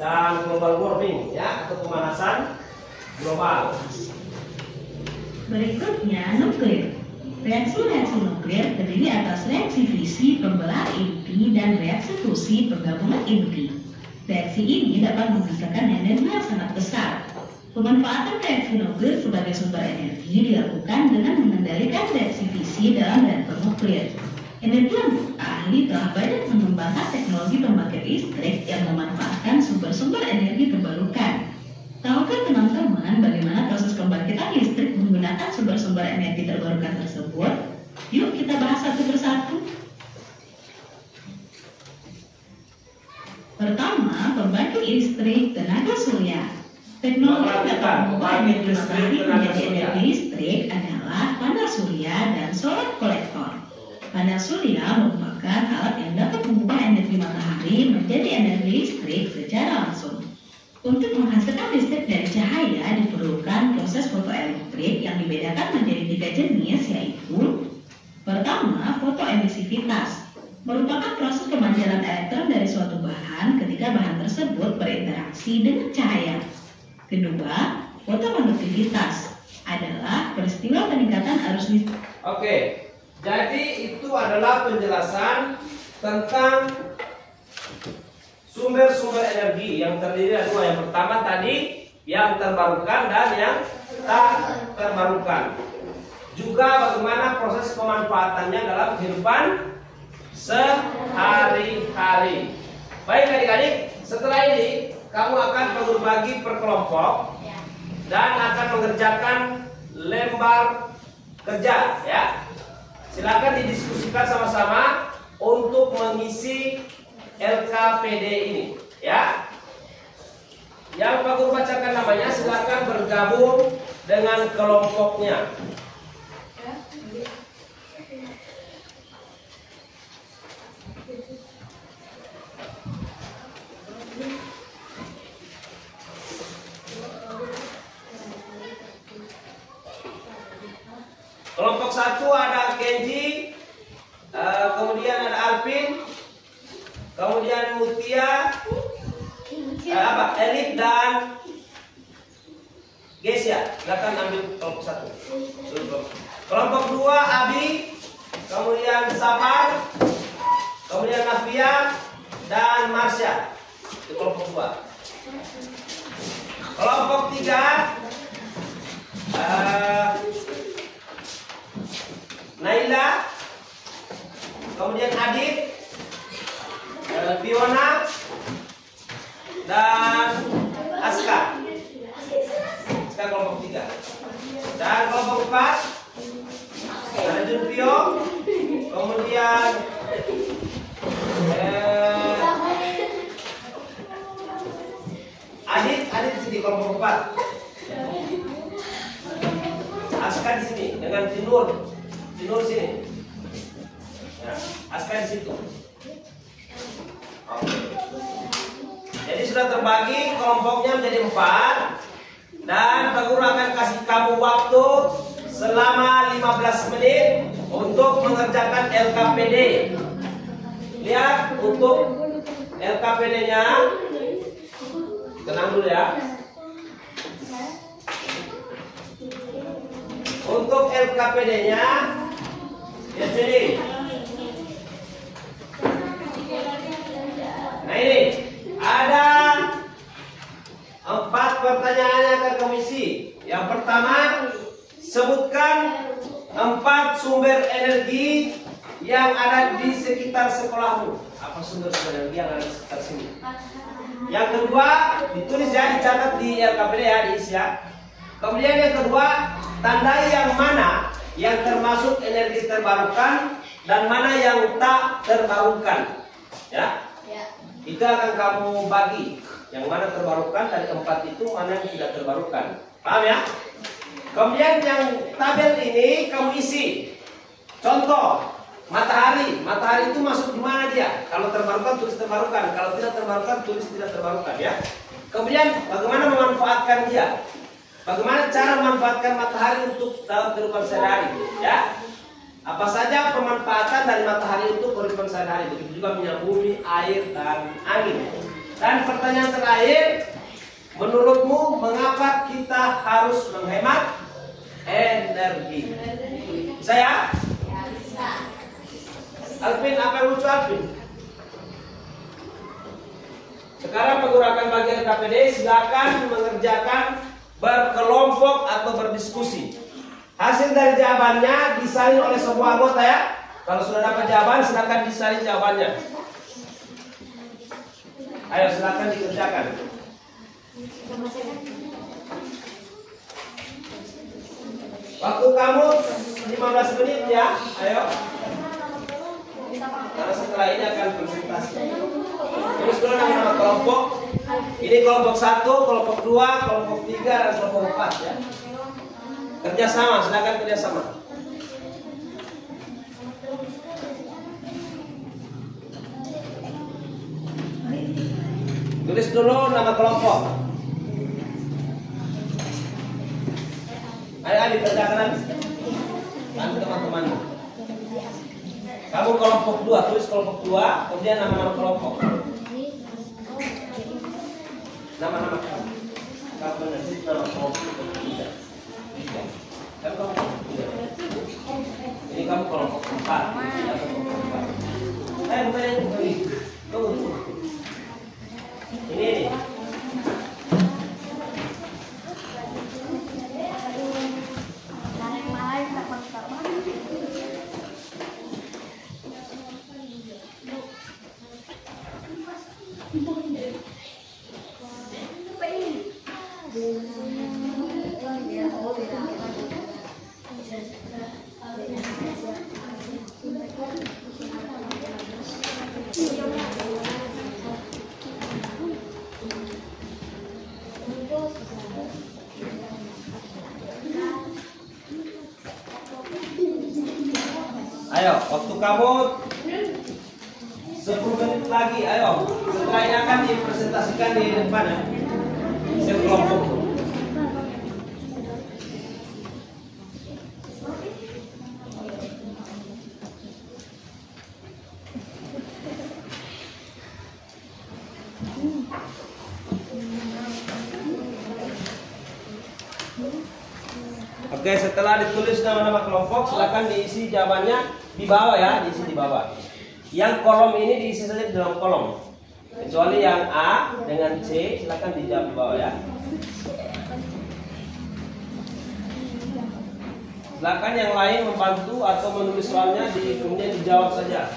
dan global warming ya, atau pemanasan global. Berikutnya nuklir. Reaksi-reaksi nuklir terdiri atas reaksi fisi pembelah inti dan reaksi fusi penggabungan inti. Reaksi ini dapat menghasilkan energi yang sangat besar. Pemanfaatan reaksi nuklir sebagai sumber energi dilakukan dengan mengendalikan reaksi fisi dalam reaktor nuklir. Energi yang ahli telah banyak mengembangkan teknologi pembangkit listrik yang memanfaatkan sumber-sumber energi terbarukan. Tahukah teman-teman bagaimana proses pembangkitan listrik menggunakan sumber-sumber energi terbarukan tersebut? Yuk kita bahas satu persatu. Pertama, pembangkit listrik tenaga surya. Teknologi yang dapat mengubah energi matahari menjadi energi listrik adalah panel surya dan solar kolektor. Panel surya merupakan alat yang dapat mengubah energi matahari menjadi energi listrik secara langsung. Untuk menghasilkan listrik dari cahaya diperlukan proses fotoelektrik yang dibedakan menjadi 3 jenis, yaitu pertama, fotoemisivitas, merupakan proses pemancaran elektron dari suatu bahan ketika bahan tersebut berinteraksi dengan cahaya. Kedua, fotokonduktilitas adalah peristiwa peningkatan arus listrik. Oke, jadi itu adalah penjelasan tentang sumber-sumber energi yang terdiri dari dua. Yang pertama tadi yang terbarukan dan yang tak terbarukan. Juga bagaimana proses pemanfaatannya dalam kehidupan sehari-hari. Baik adik-adik, setelah ini kamu akan berbagi per kelompok dan akan mengerjakan lembar kerja ya. Silakan didiskusikan sama-sama untuk mengisi LKPD ini ya. Yang Pak Guru bacakan namanya silakan bergabung dengan kelompoknya. Kelompok 1 ada Kenji, kemudian ada Alvin, kemudian Mutia, Elif dan Gesia. Silakan ambil kelompok 1. Kelompok 2 Abi, kemudian Sabar, kemudian Nafia dan Marsha. Itu kelompok 2. Kelompok 3 Naila, kemudian Adit, Fiona dan Aska. Aska kelompok 3. Dan kelompok 4 ada Junpio, kemudian Adit di sini kelompok 4. Aska di sini dengan Tinur sini. Ya, Aska di situ. Oke. Jadi sudah terbagi kelompoknya menjadi 4 dan Pak Guru akan kasih kamu waktu selama 15 menit untuk mengerjakan LKPD. Lihat untuk LKPD-nya. Tenang dulu ya. Untuk LKPD-nya, lihat sini. Nah ini ada 4 pertanyaan yang akan kamu isi. Yang pertama, sebutkan 4 sumber energi yang ada di sekitar sekolahmu. Apa sumber energi yang ada di sekitar sini? Yang kedua, ditulis ya, dicatat di LKPD ya, diisi ya. Kemudian yang kedua, tandai yang mana yang termasuk energi terbarukan dan mana yang tak terbarukan. Ya. Itu akan kamu bagi. Yang mana terbarukan dari 4 itu, mana yang tidak terbarukan. Paham ya? Kemudian yang tabel ini kamu isi. Contoh, matahari. Matahari itu masuk di mana dia? Kalau terbarukan tulis terbarukan, kalau tidak terbarukan tulis tidak terbarukan ya. Kemudian bagaimana memanfaatkan dia? Bagaimana cara memanfaatkan matahari untuk dalam kehidupan sehari-hari ya? Apa saja pemanfaatan dari matahari untuk kehidupan sehari-hari? Begitu juga minyak bumi, air dan angin. Dan pertanyaan terakhir, menurutmu mengapa kita harus menghemat energi? Bisa ya? Alvin, apa yang lucu Alvin? Sekarang menggunakan bagian KPD, silakan mengerjakan berkelompok atau berdiskusi. Hasil dari jawabannya disalin oleh semua anggota ya. Kalau sudah dapat jawaban, silakan disalin jawabannya. Ayo silakan dikerjakan. Waktu kamu 15 menit ya. Ayo. Karena setelah ini akan presentasi. Terus dulu nama kelompok. Ini kelompok 1, kelompok 2, kelompok 3 dan kelompok 4 ya. Kerjasama, silakan kerjasama. Tulis dulu nama kelompok. Ayo dikerjakan nanti teman-teman. Kamu kelompok 2, tulis kelompok 2, kemudian nama-nama kelompok. Nama-nama kamu. Kamu nanti nama kelompok 3. Kan kelompok 3. Ini kamu kelompok 4. Ya, kelompok 4. Bukan yang ini. Tunggu. Ini. Ayo, waktu kamu 10 menit lagi, ayo. Setelah ini akan dipresentasikan di depan ya. Sekelompok. Oke, setelah ditulis nama-nama kelompok, silakan diisi jawabannya di bawah ya, diisi di bawah. Yang kolom ini diisi saja di dalam kolom. Kecuali yang A dengan C, silakan dijawab di bawah ya. Silakan yang lain membantu atau menulis soalnya kemudian dijawab saja.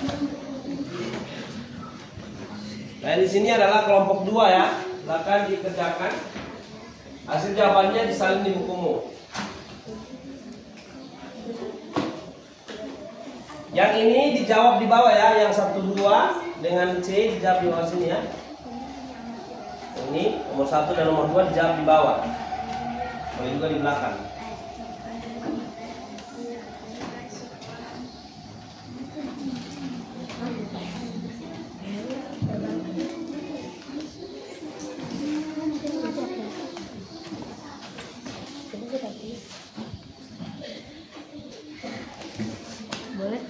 Nah, di sini adalah kelompok 2 ya. Silakan dikerjakan. Hasil jawabannya disalin di bukumu. Yang ini dijawab di bawah ya, yang 1, 2 dengan C dijawab di bawah sini ya. Ini nomor 1 dan nomor 2 dijawab di bawah. Boleh juga di belakang. Boleh.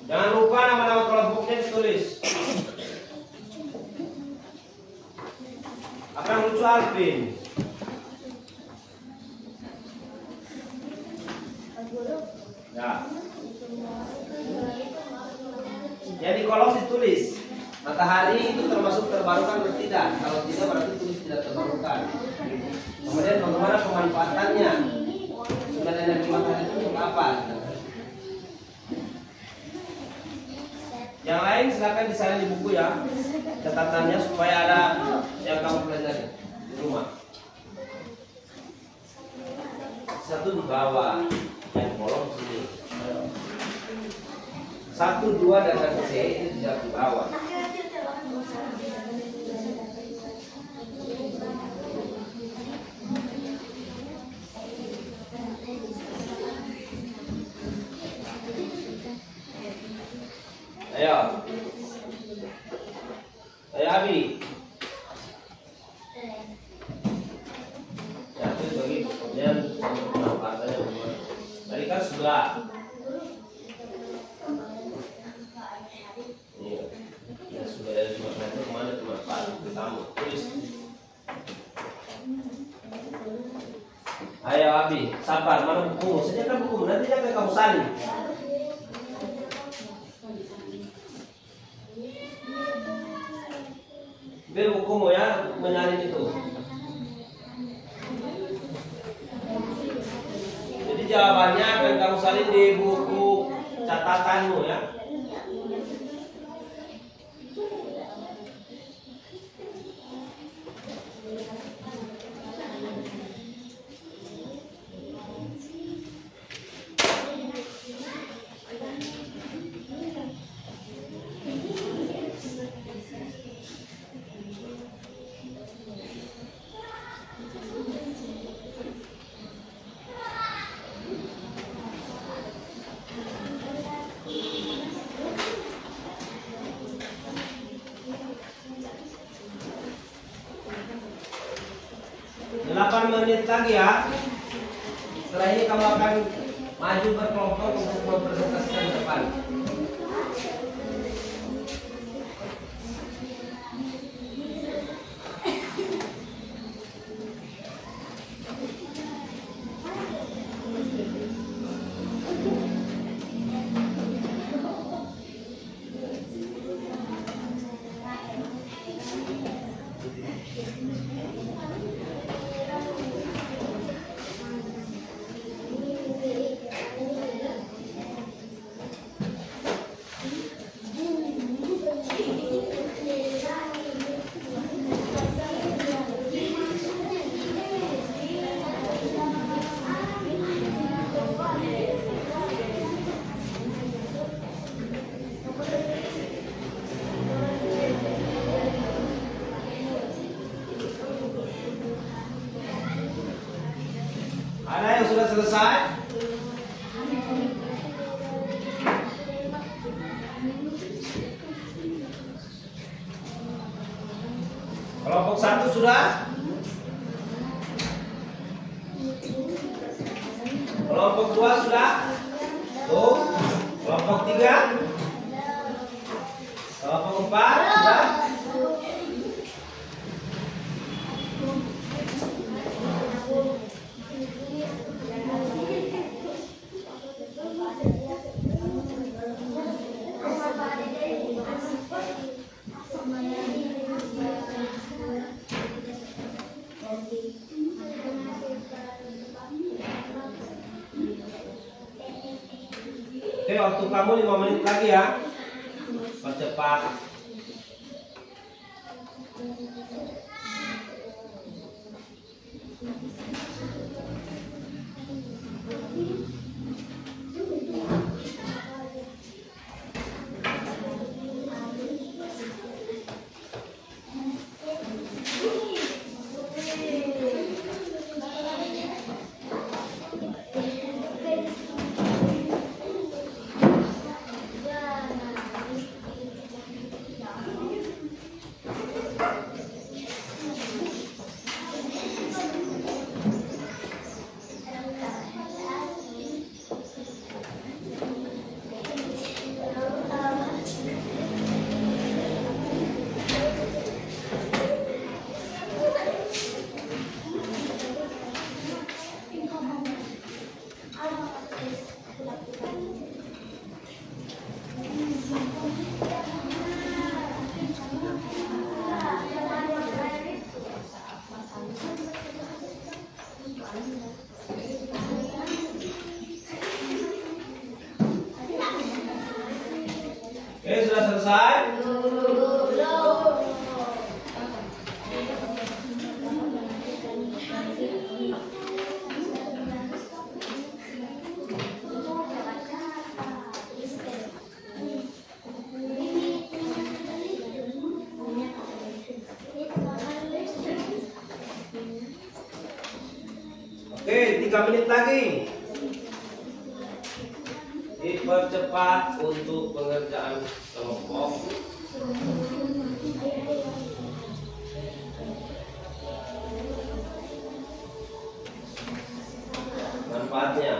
Jangan lupa nama-nama kelompoknya ditulis. Apa yang lucu Alvin? Ya. Ya di kolom ditulis matahari itu termasuk terbarukan atau tidak? Kalau tidak berarti tulis tidak terbarukan. Kemudian bagaimana pemanfaatannya? Sumber energi matahari itu untuk apa? Yang lain silakan disalin di buku ya, catatannya supaya ada yang kamu pelajari di rumah. Satu di bawah, yang kolom sini. 1, 2 dan C itu tidak di bawah. Ayo. Ayo Abi. Ya, itu bagi kemudian pemanfaatannya bagaimana? Tadi kan sudah. Ini ya, sudah dari itu kemana pemanfaatan pertama? Tulis. Ayo Abi, sabar. Mana bukumu? Sediakan bukumu. Nanti jangan kamu salin. Biar bukumu ya menyalin itu. Jadi jawabannya akan kamu salin di buku catatanmu ya. Menit lagi ya. Setelah ini kamu akan maju berkelompok untuk mempresentasikan ke depan. Ada yang sudah selesai? Kelompok 1 sudah? Kelompok 2 sudah? Tuh. Kelompok 3? Kelompok 4 sudah? Oke, waktu kamu 5 menit lagi ya. Percepat. 3 menit lagi. Dipercepat untuk pengerjaan kelompok. Manfaatnya.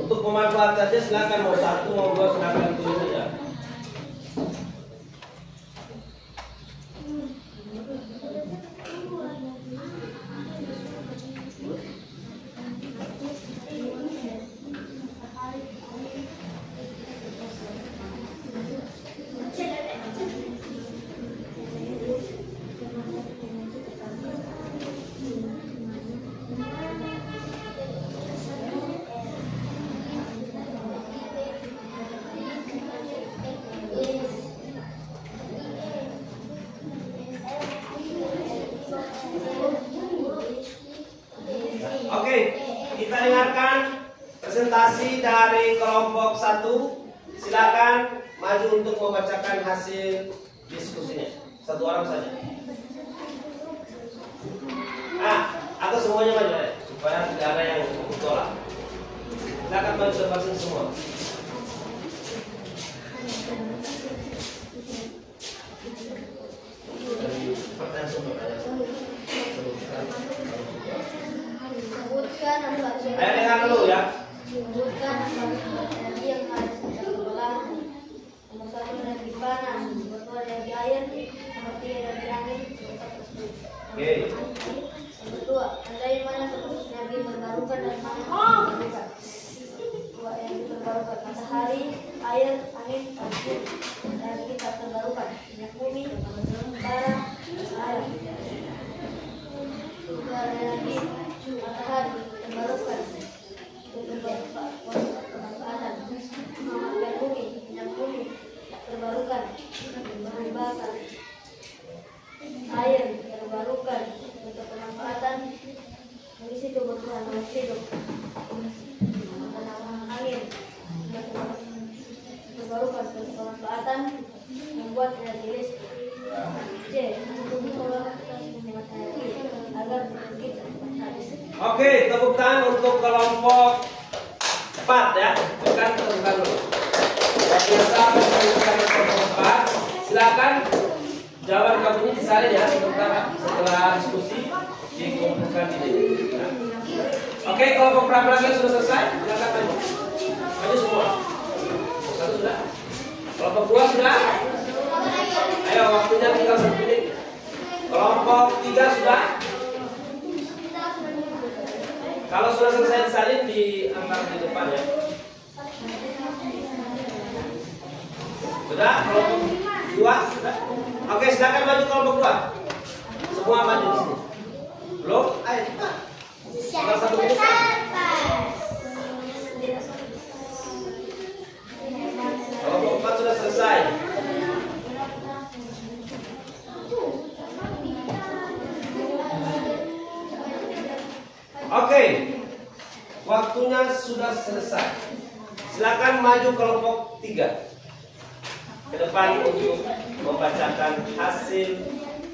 Untuk pemanfaatannya silakan mau 1 mau 2 silakan tulis saja. Oke, kita dengarkan presentasi dari kelompok 1. Silakan maju untuk membacakan hasil diskusinya. 1 orang saja. Atau semuanya maju ya, supaya tidak ada yang tolak. Silakan maju masing semua. Pertanyaan sebelumnya. Ayo dengar dulu ya. Sebutkan energi yang harus kita kelola. Nomor 1 energi panas, nomor 2 energi air, nomor 3 energi angin. Oke. Nomor 2, andai mana energi terbarukan dan mana terbarukan. 2 energi terbarukan, matahari, air, angin, air. Energi tak terbarukan, minyak bumi, bara, air. 2 energi matahari terbarukan. Pemanfaatan memakan bumi, minyak bumi terbarukan, bahan bakar, air terbarukan untuk pemanfaatan mengisi kebutuhan makhluk hidup, angin terbarukan untuk pemanfaatan membuat energi listrik. C. Untuk mengelola menghemat energi agar kita habis. Oke, tepuk tangan untuk kelompok 4 ya. Bukan tepuk tangan dulu. Biasa menunjukkan kelompok 4. Silakan jawaban kamu ini disalin ya setelah diskusi dikumpulkan di sini. Ya. Oke, kelompok pra-pelajaran sudah selesai. Silakan maju. Maju semua. 1 sudah. Kelompok 2 sudah. Ayo, waktunya tinggal 1 menit. Kelompok 3 sudah. Kalau sudah selesai disalin diantar di depan ya. Sudah? Kelompok 2 sudah. Oke, silakan maju kelompok 2. Semua maju di sini. Belum? Ayo cepat. Tinggal 1 menit. Kelompok 4 sudah selesai. Oke, waktunya sudah selesai. Silakan maju kelompok 3 ke depan untuk membacakan hasil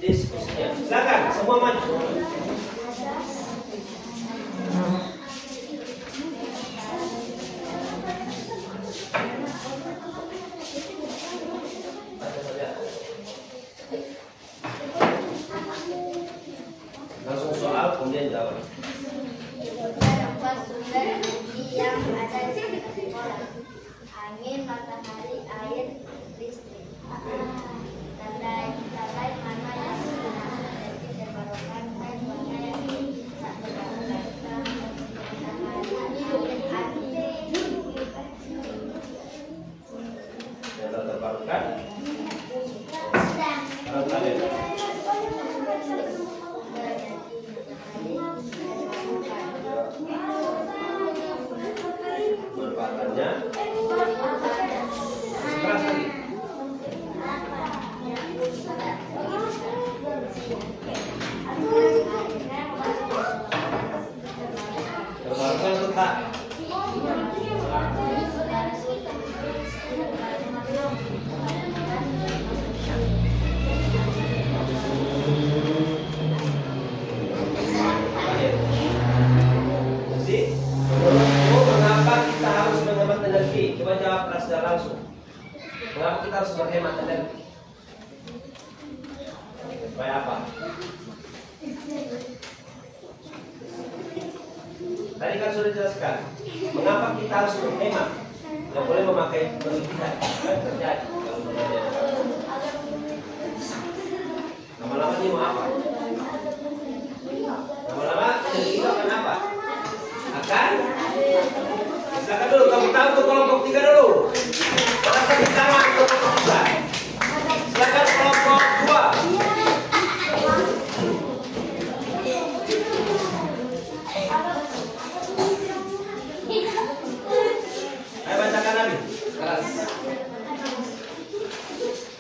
diskusinya. Silakan semua maju. Langsung soal kemudian jawab. Sumber energi yang ada di sekolah: angin, matahari, air, listrik. Tandai mana yang energi terbarukan dan mana yang tak terbarukan. Yang tak terbarukan. Manfaatannya keras lagi. Terbarukan atau tak? Supaya apa? Tadi kan sudah dijelaskan. Mengapa kita harus menghemat? Nggak boleh memakai berlebihan. Kan terjadi kalau berlebihan. Lama-lama ini mau apa? Lama-lama kita akan apa? Akan? Silakan dulu, kamu tahu tuh kelompok 3 dulu. Silakan di tangan kelompok 3. Silakan kelompok 2. Ayo bacakan lagi. Keras.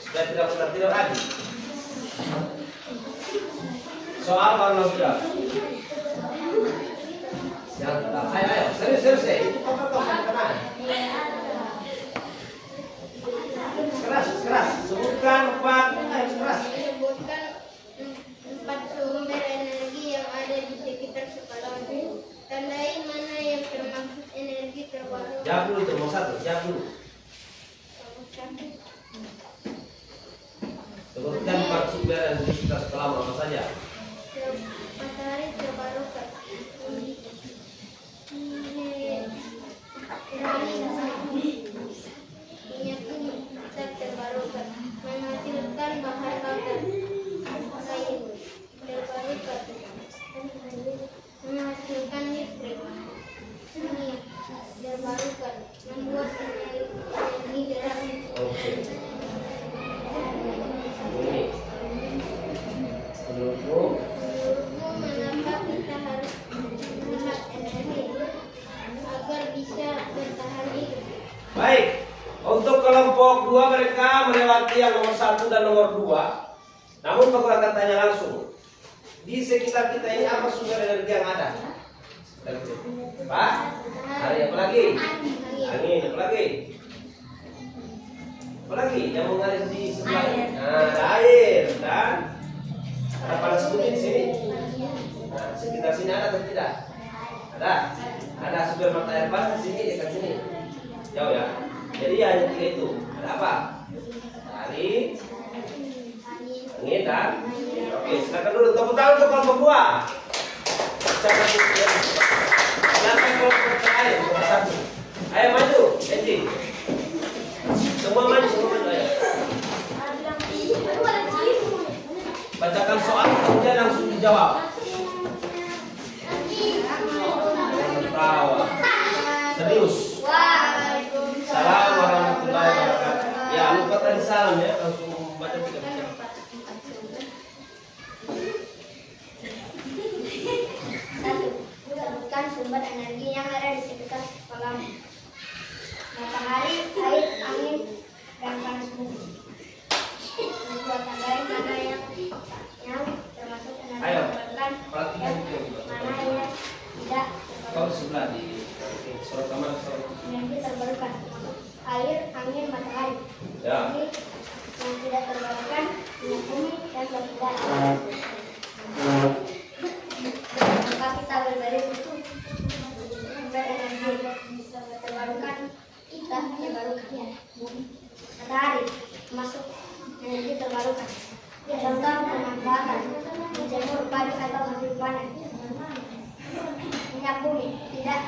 Supaya tidak mudah tidur lagi. Soal kalau sudah. Jangan tetap. Ayo, serius deh. Itu kok tenang. Keras. Sebutkan 4. Ayo keras. Sebutkan 4 sumber energi yang ada di sekitar sekolah. Tandai mana yang termasuk energi terbarukan. Jawab dulu itu, mau 1. Jawab dulu. Sebutkan 4 sumber energi di sekitar sekolah apa saja? Matahari terbarukan. Minyak bumi tak terbarukan. Menghasilkan bahan bakar. Kayu terbarukan. Menghasilkan listrik. Minyak terbarukan. Membuat energi gerak. Oke. Ini. Menurutmu? Mengapa kita harus menghemat energi agar bisa bertahan hidup? Baik. Untuk kelompok 2 mereka melewati yang nomor 1 dan nomor 2. Namun aku akan tanya langsung. Di sekitar kita ini apa sumber energi yang ada? Pak? Hari apa lagi? Angin, apa lagi? Apa lagi yang mengalir di sebelah? Nah, ada air dan ada panas bumi di sini. Nah, sekitar sini ada atau tidak? Ada sumber mata air panas di sini, dekat sini. Jauh ya. Jadi hanya 3 itu. Ada apa? Hari, angin dan oke, silakan dulu tepuk tangan untuk kelompok 2. Silakan kelompok terakhir, kelompok 1. Ayo maju, Eci. Semua maju, ayo. Bacakan soal kemudian langsung dijawab. Tawa. Serius. Salam warahmatullahi wabarakatuh. Ya, lupa tadi salam ya, langsung baca 3 baca. Sebutkan sumber energi yang ada di sekitar kolam. Matahari, air, angin, dan panas bumi. Membuat tandai mana yang termasuk energi Ayo, terbarukan perhatikan dan itu. mana yang tidak Kau terbarukan. sebelah di surat kamar. Energi terbarukan air, angin, matahari. Ya. Ini yang tidak terbarukan minyak bumi dan batu bara. Maka kita berbeda itu sumber energi terbarukan kita terbarukan. Matahari masuk energi terbarukan. Contoh pemanfaatan menjemur padi atau hasil panen. Minyak bumi tidak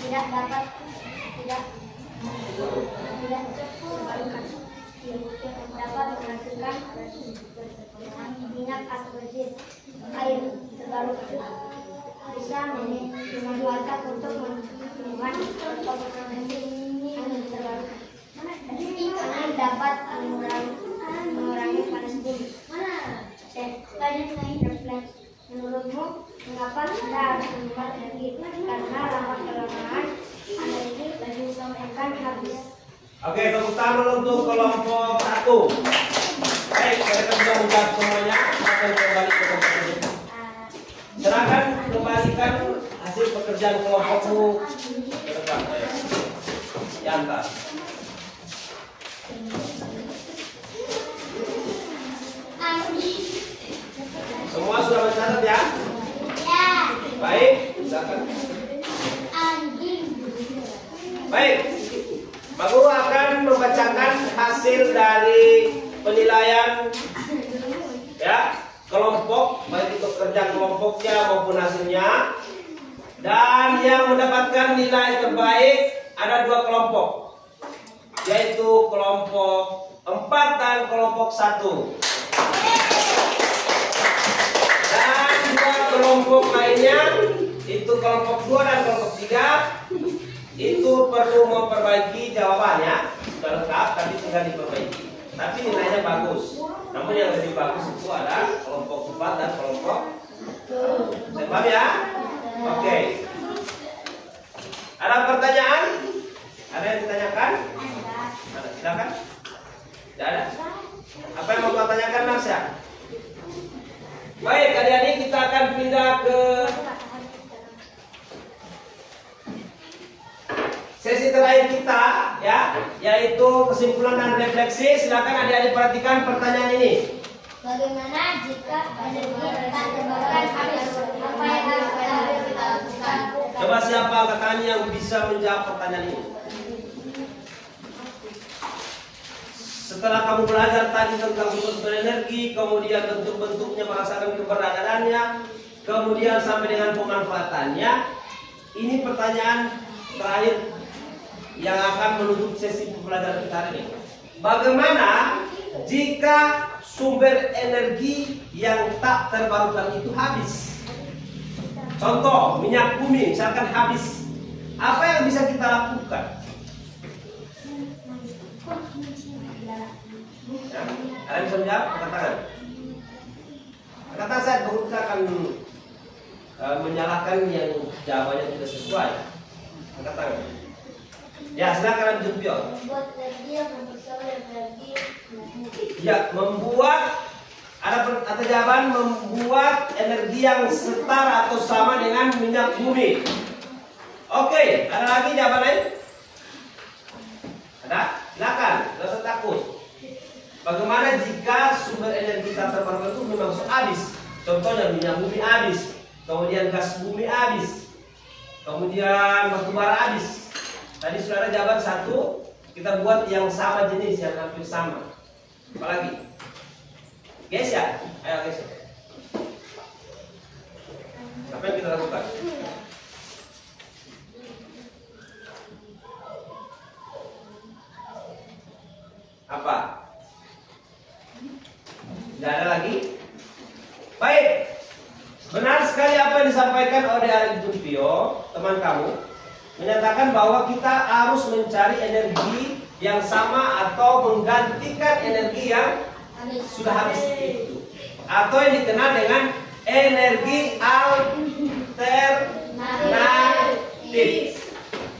dapat terbarukan. Dapat menghasilkan minyak atau bensin. Air terbarukan bisa dimanfaatkan untuk menemukan komponenti angin terbarukan. Angin dapat mengurangi panas bumi. Refleks. Menurutmu, mengapa kita harus menghemat energi? Karena lama-kelamaan energi akan habis. Oke, tepuk tangan untuk kelompok 1. Baik, mereka sudah menjawab semuanya. Akan kembali ke tempat ini. Silakan kembalikan hasil pekerjaan kelompokmu ke depan. Diantar. Semua sudah mencatat ya? Baik, silakan. Baik, Pak Guru akan membacakan hasil dari penilaian kelompok, baik itu kerja kelompoknya maupun hasilnya. Dan yang mendapatkan nilai terbaik ada 2 kelompok, yaitu kelompok 4 dan kelompok 1. Dan 2 kelompok lainnya, itu kelompok 2 dan kelompok 3, itu perlu memperbaiki jawabannya. Sudah lengkap, tapi tinggal diperbaiki. Tapi nilainya bagus. Namun yang lebih bagus itu ada kelompok 4 dan kelompok 1. Paham ya? Oke. Ada pertanyaan? Ada yang ditanyakan? Ada. Silakan. Tidak ada. Apa yang mau kau tanyakan, Mas ya? Baik, adik-adik, kita akan pindah ke sesi terakhir kita, ya, yaitu kesimpulan dan refleksi. Silakan adik-adik perhatikan pertanyaan ini. Bagaimana jika energi tak terbarukan habis? Apa yang harus kita lakukan? Coba siapa angkat tangan yang bisa menjawab pertanyaan ini? Setelah kamu belajar tadi tentang sumber energi, kemudian bentuk-bentuknya, merasakan keberadaannya, kemudian sampai dengan pemanfaatannya, ini pertanyaan terakhir yang akan menutup sesi pembelajaran kita hari ini. Bagaimana jika sumber energi yang tak terbarukan itu habis? Contoh, minyak bumi misalkan habis. Apa yang bisa kita lakukan? Ya, ada yang bisa menjawab? Angkat tangan. Angkat tangan, saya baru kita akan menyalahkan yang jawabannya tidak sesuai. Angkat tangan. Ya, silakan lanjut, Pio. Membuat energi yang bersama energi. Ya, membuat ada jawaban membuat energi yang setara atau sama dengan minyak bumi. Oke, ada lagi jawaban lain? Ada? Silakan, tidak usah takut. Bagaimana jika sumber energi tak terbarukan itu memang habis? Contohnya minyak bumi habis, kemudian gas bumi habis, kemudian batu bara habis. Tadi sudah ada jawaban 1, kita buat yang sama jenis, yang hampir sama. Apalagi? Guys ya? Ayo guys. Apa yang kita lakukan? Apa? Tidak ada lagi? Baik. Benar sekali apa yang disampaikan oleh Arif Dumpio, teman kamu, menyatakan bahwa kita harus mencari energi yang sama atau menggantikan energi yang sudah habis itu, atau yang dikenal dengan energi alternatif.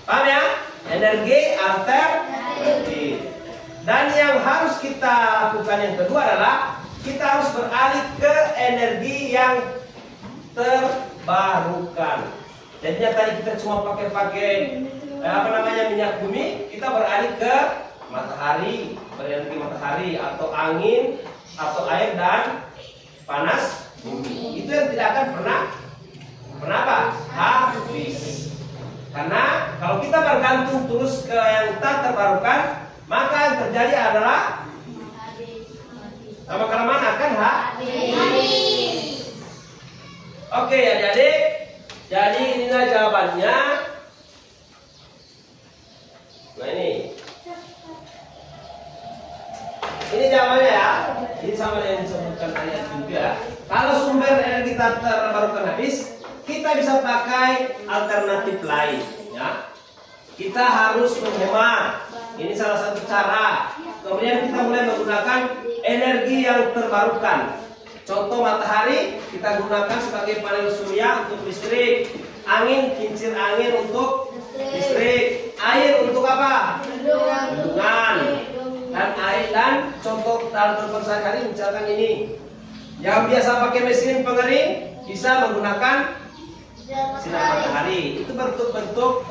Paham ya? Energi alternatif. Dan yang harus kita lakukan yang kedua adalah kita harus beralih ke energi yang terbarukan. Jadinya tadi kita cuma pakai minyak bumi, kita beralih ke matahari, berenergi matahari atau angin atau air dan panas bumi. Itu yang tidak akan pernah habis. Karena kalau kita bergantung terus ke yang tak terbarukan, maka yang terjadi adalah lama-kelamaan akan habis. Oke adik-adik, jadi inilah jawabannya. Nah ini jawabannya ya. Ini sama dengan yang disebutkan ayat juga. Kalau sumber energi tak terbarukan habis, kita bisa pakai alternatif lain ya. Kita harus menghemat. Ini salah satu cara. Kemudian kita mulai menggunakan energi yang terbarukan. Contoh matahari kita gunakan sebagai panel surya untuk listrik, angin, kincir angin untuk listrik, air untuk apa? Bendungan. Dan air dan contoh dalam kehidupan sehari-hari misalkan ini yang biasa pakai mesin pengering bisa menggunakan sinar matahari. Itu bentuk-bentuk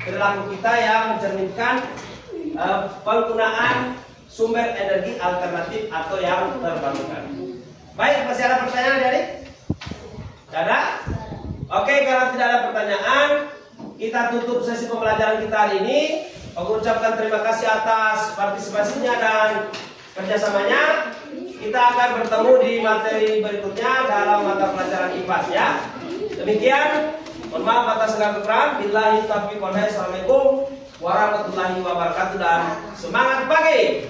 perilaku kita yang mencerminkan penggunaan sumber energi alternatif atau yang terbarukan. Baik, masih ada pertanyaan adik-adik? Tidak ada? Oke, kalau tidak ada pertanyaan, kita tutup sesi pembelajaran kita hari ini. Aku ucapkan terima kasih atas partisipasinya dan kerjasamanya. Kita akan bertemu di materi berikutnya dalam mata pelajaran IPA ya. Demikian, mohon maaf atas segala kekurangan. Billahi taufiq wal hidayah. Assalamualaikum warahmatullahi wabarakatuh dan semangat pagi.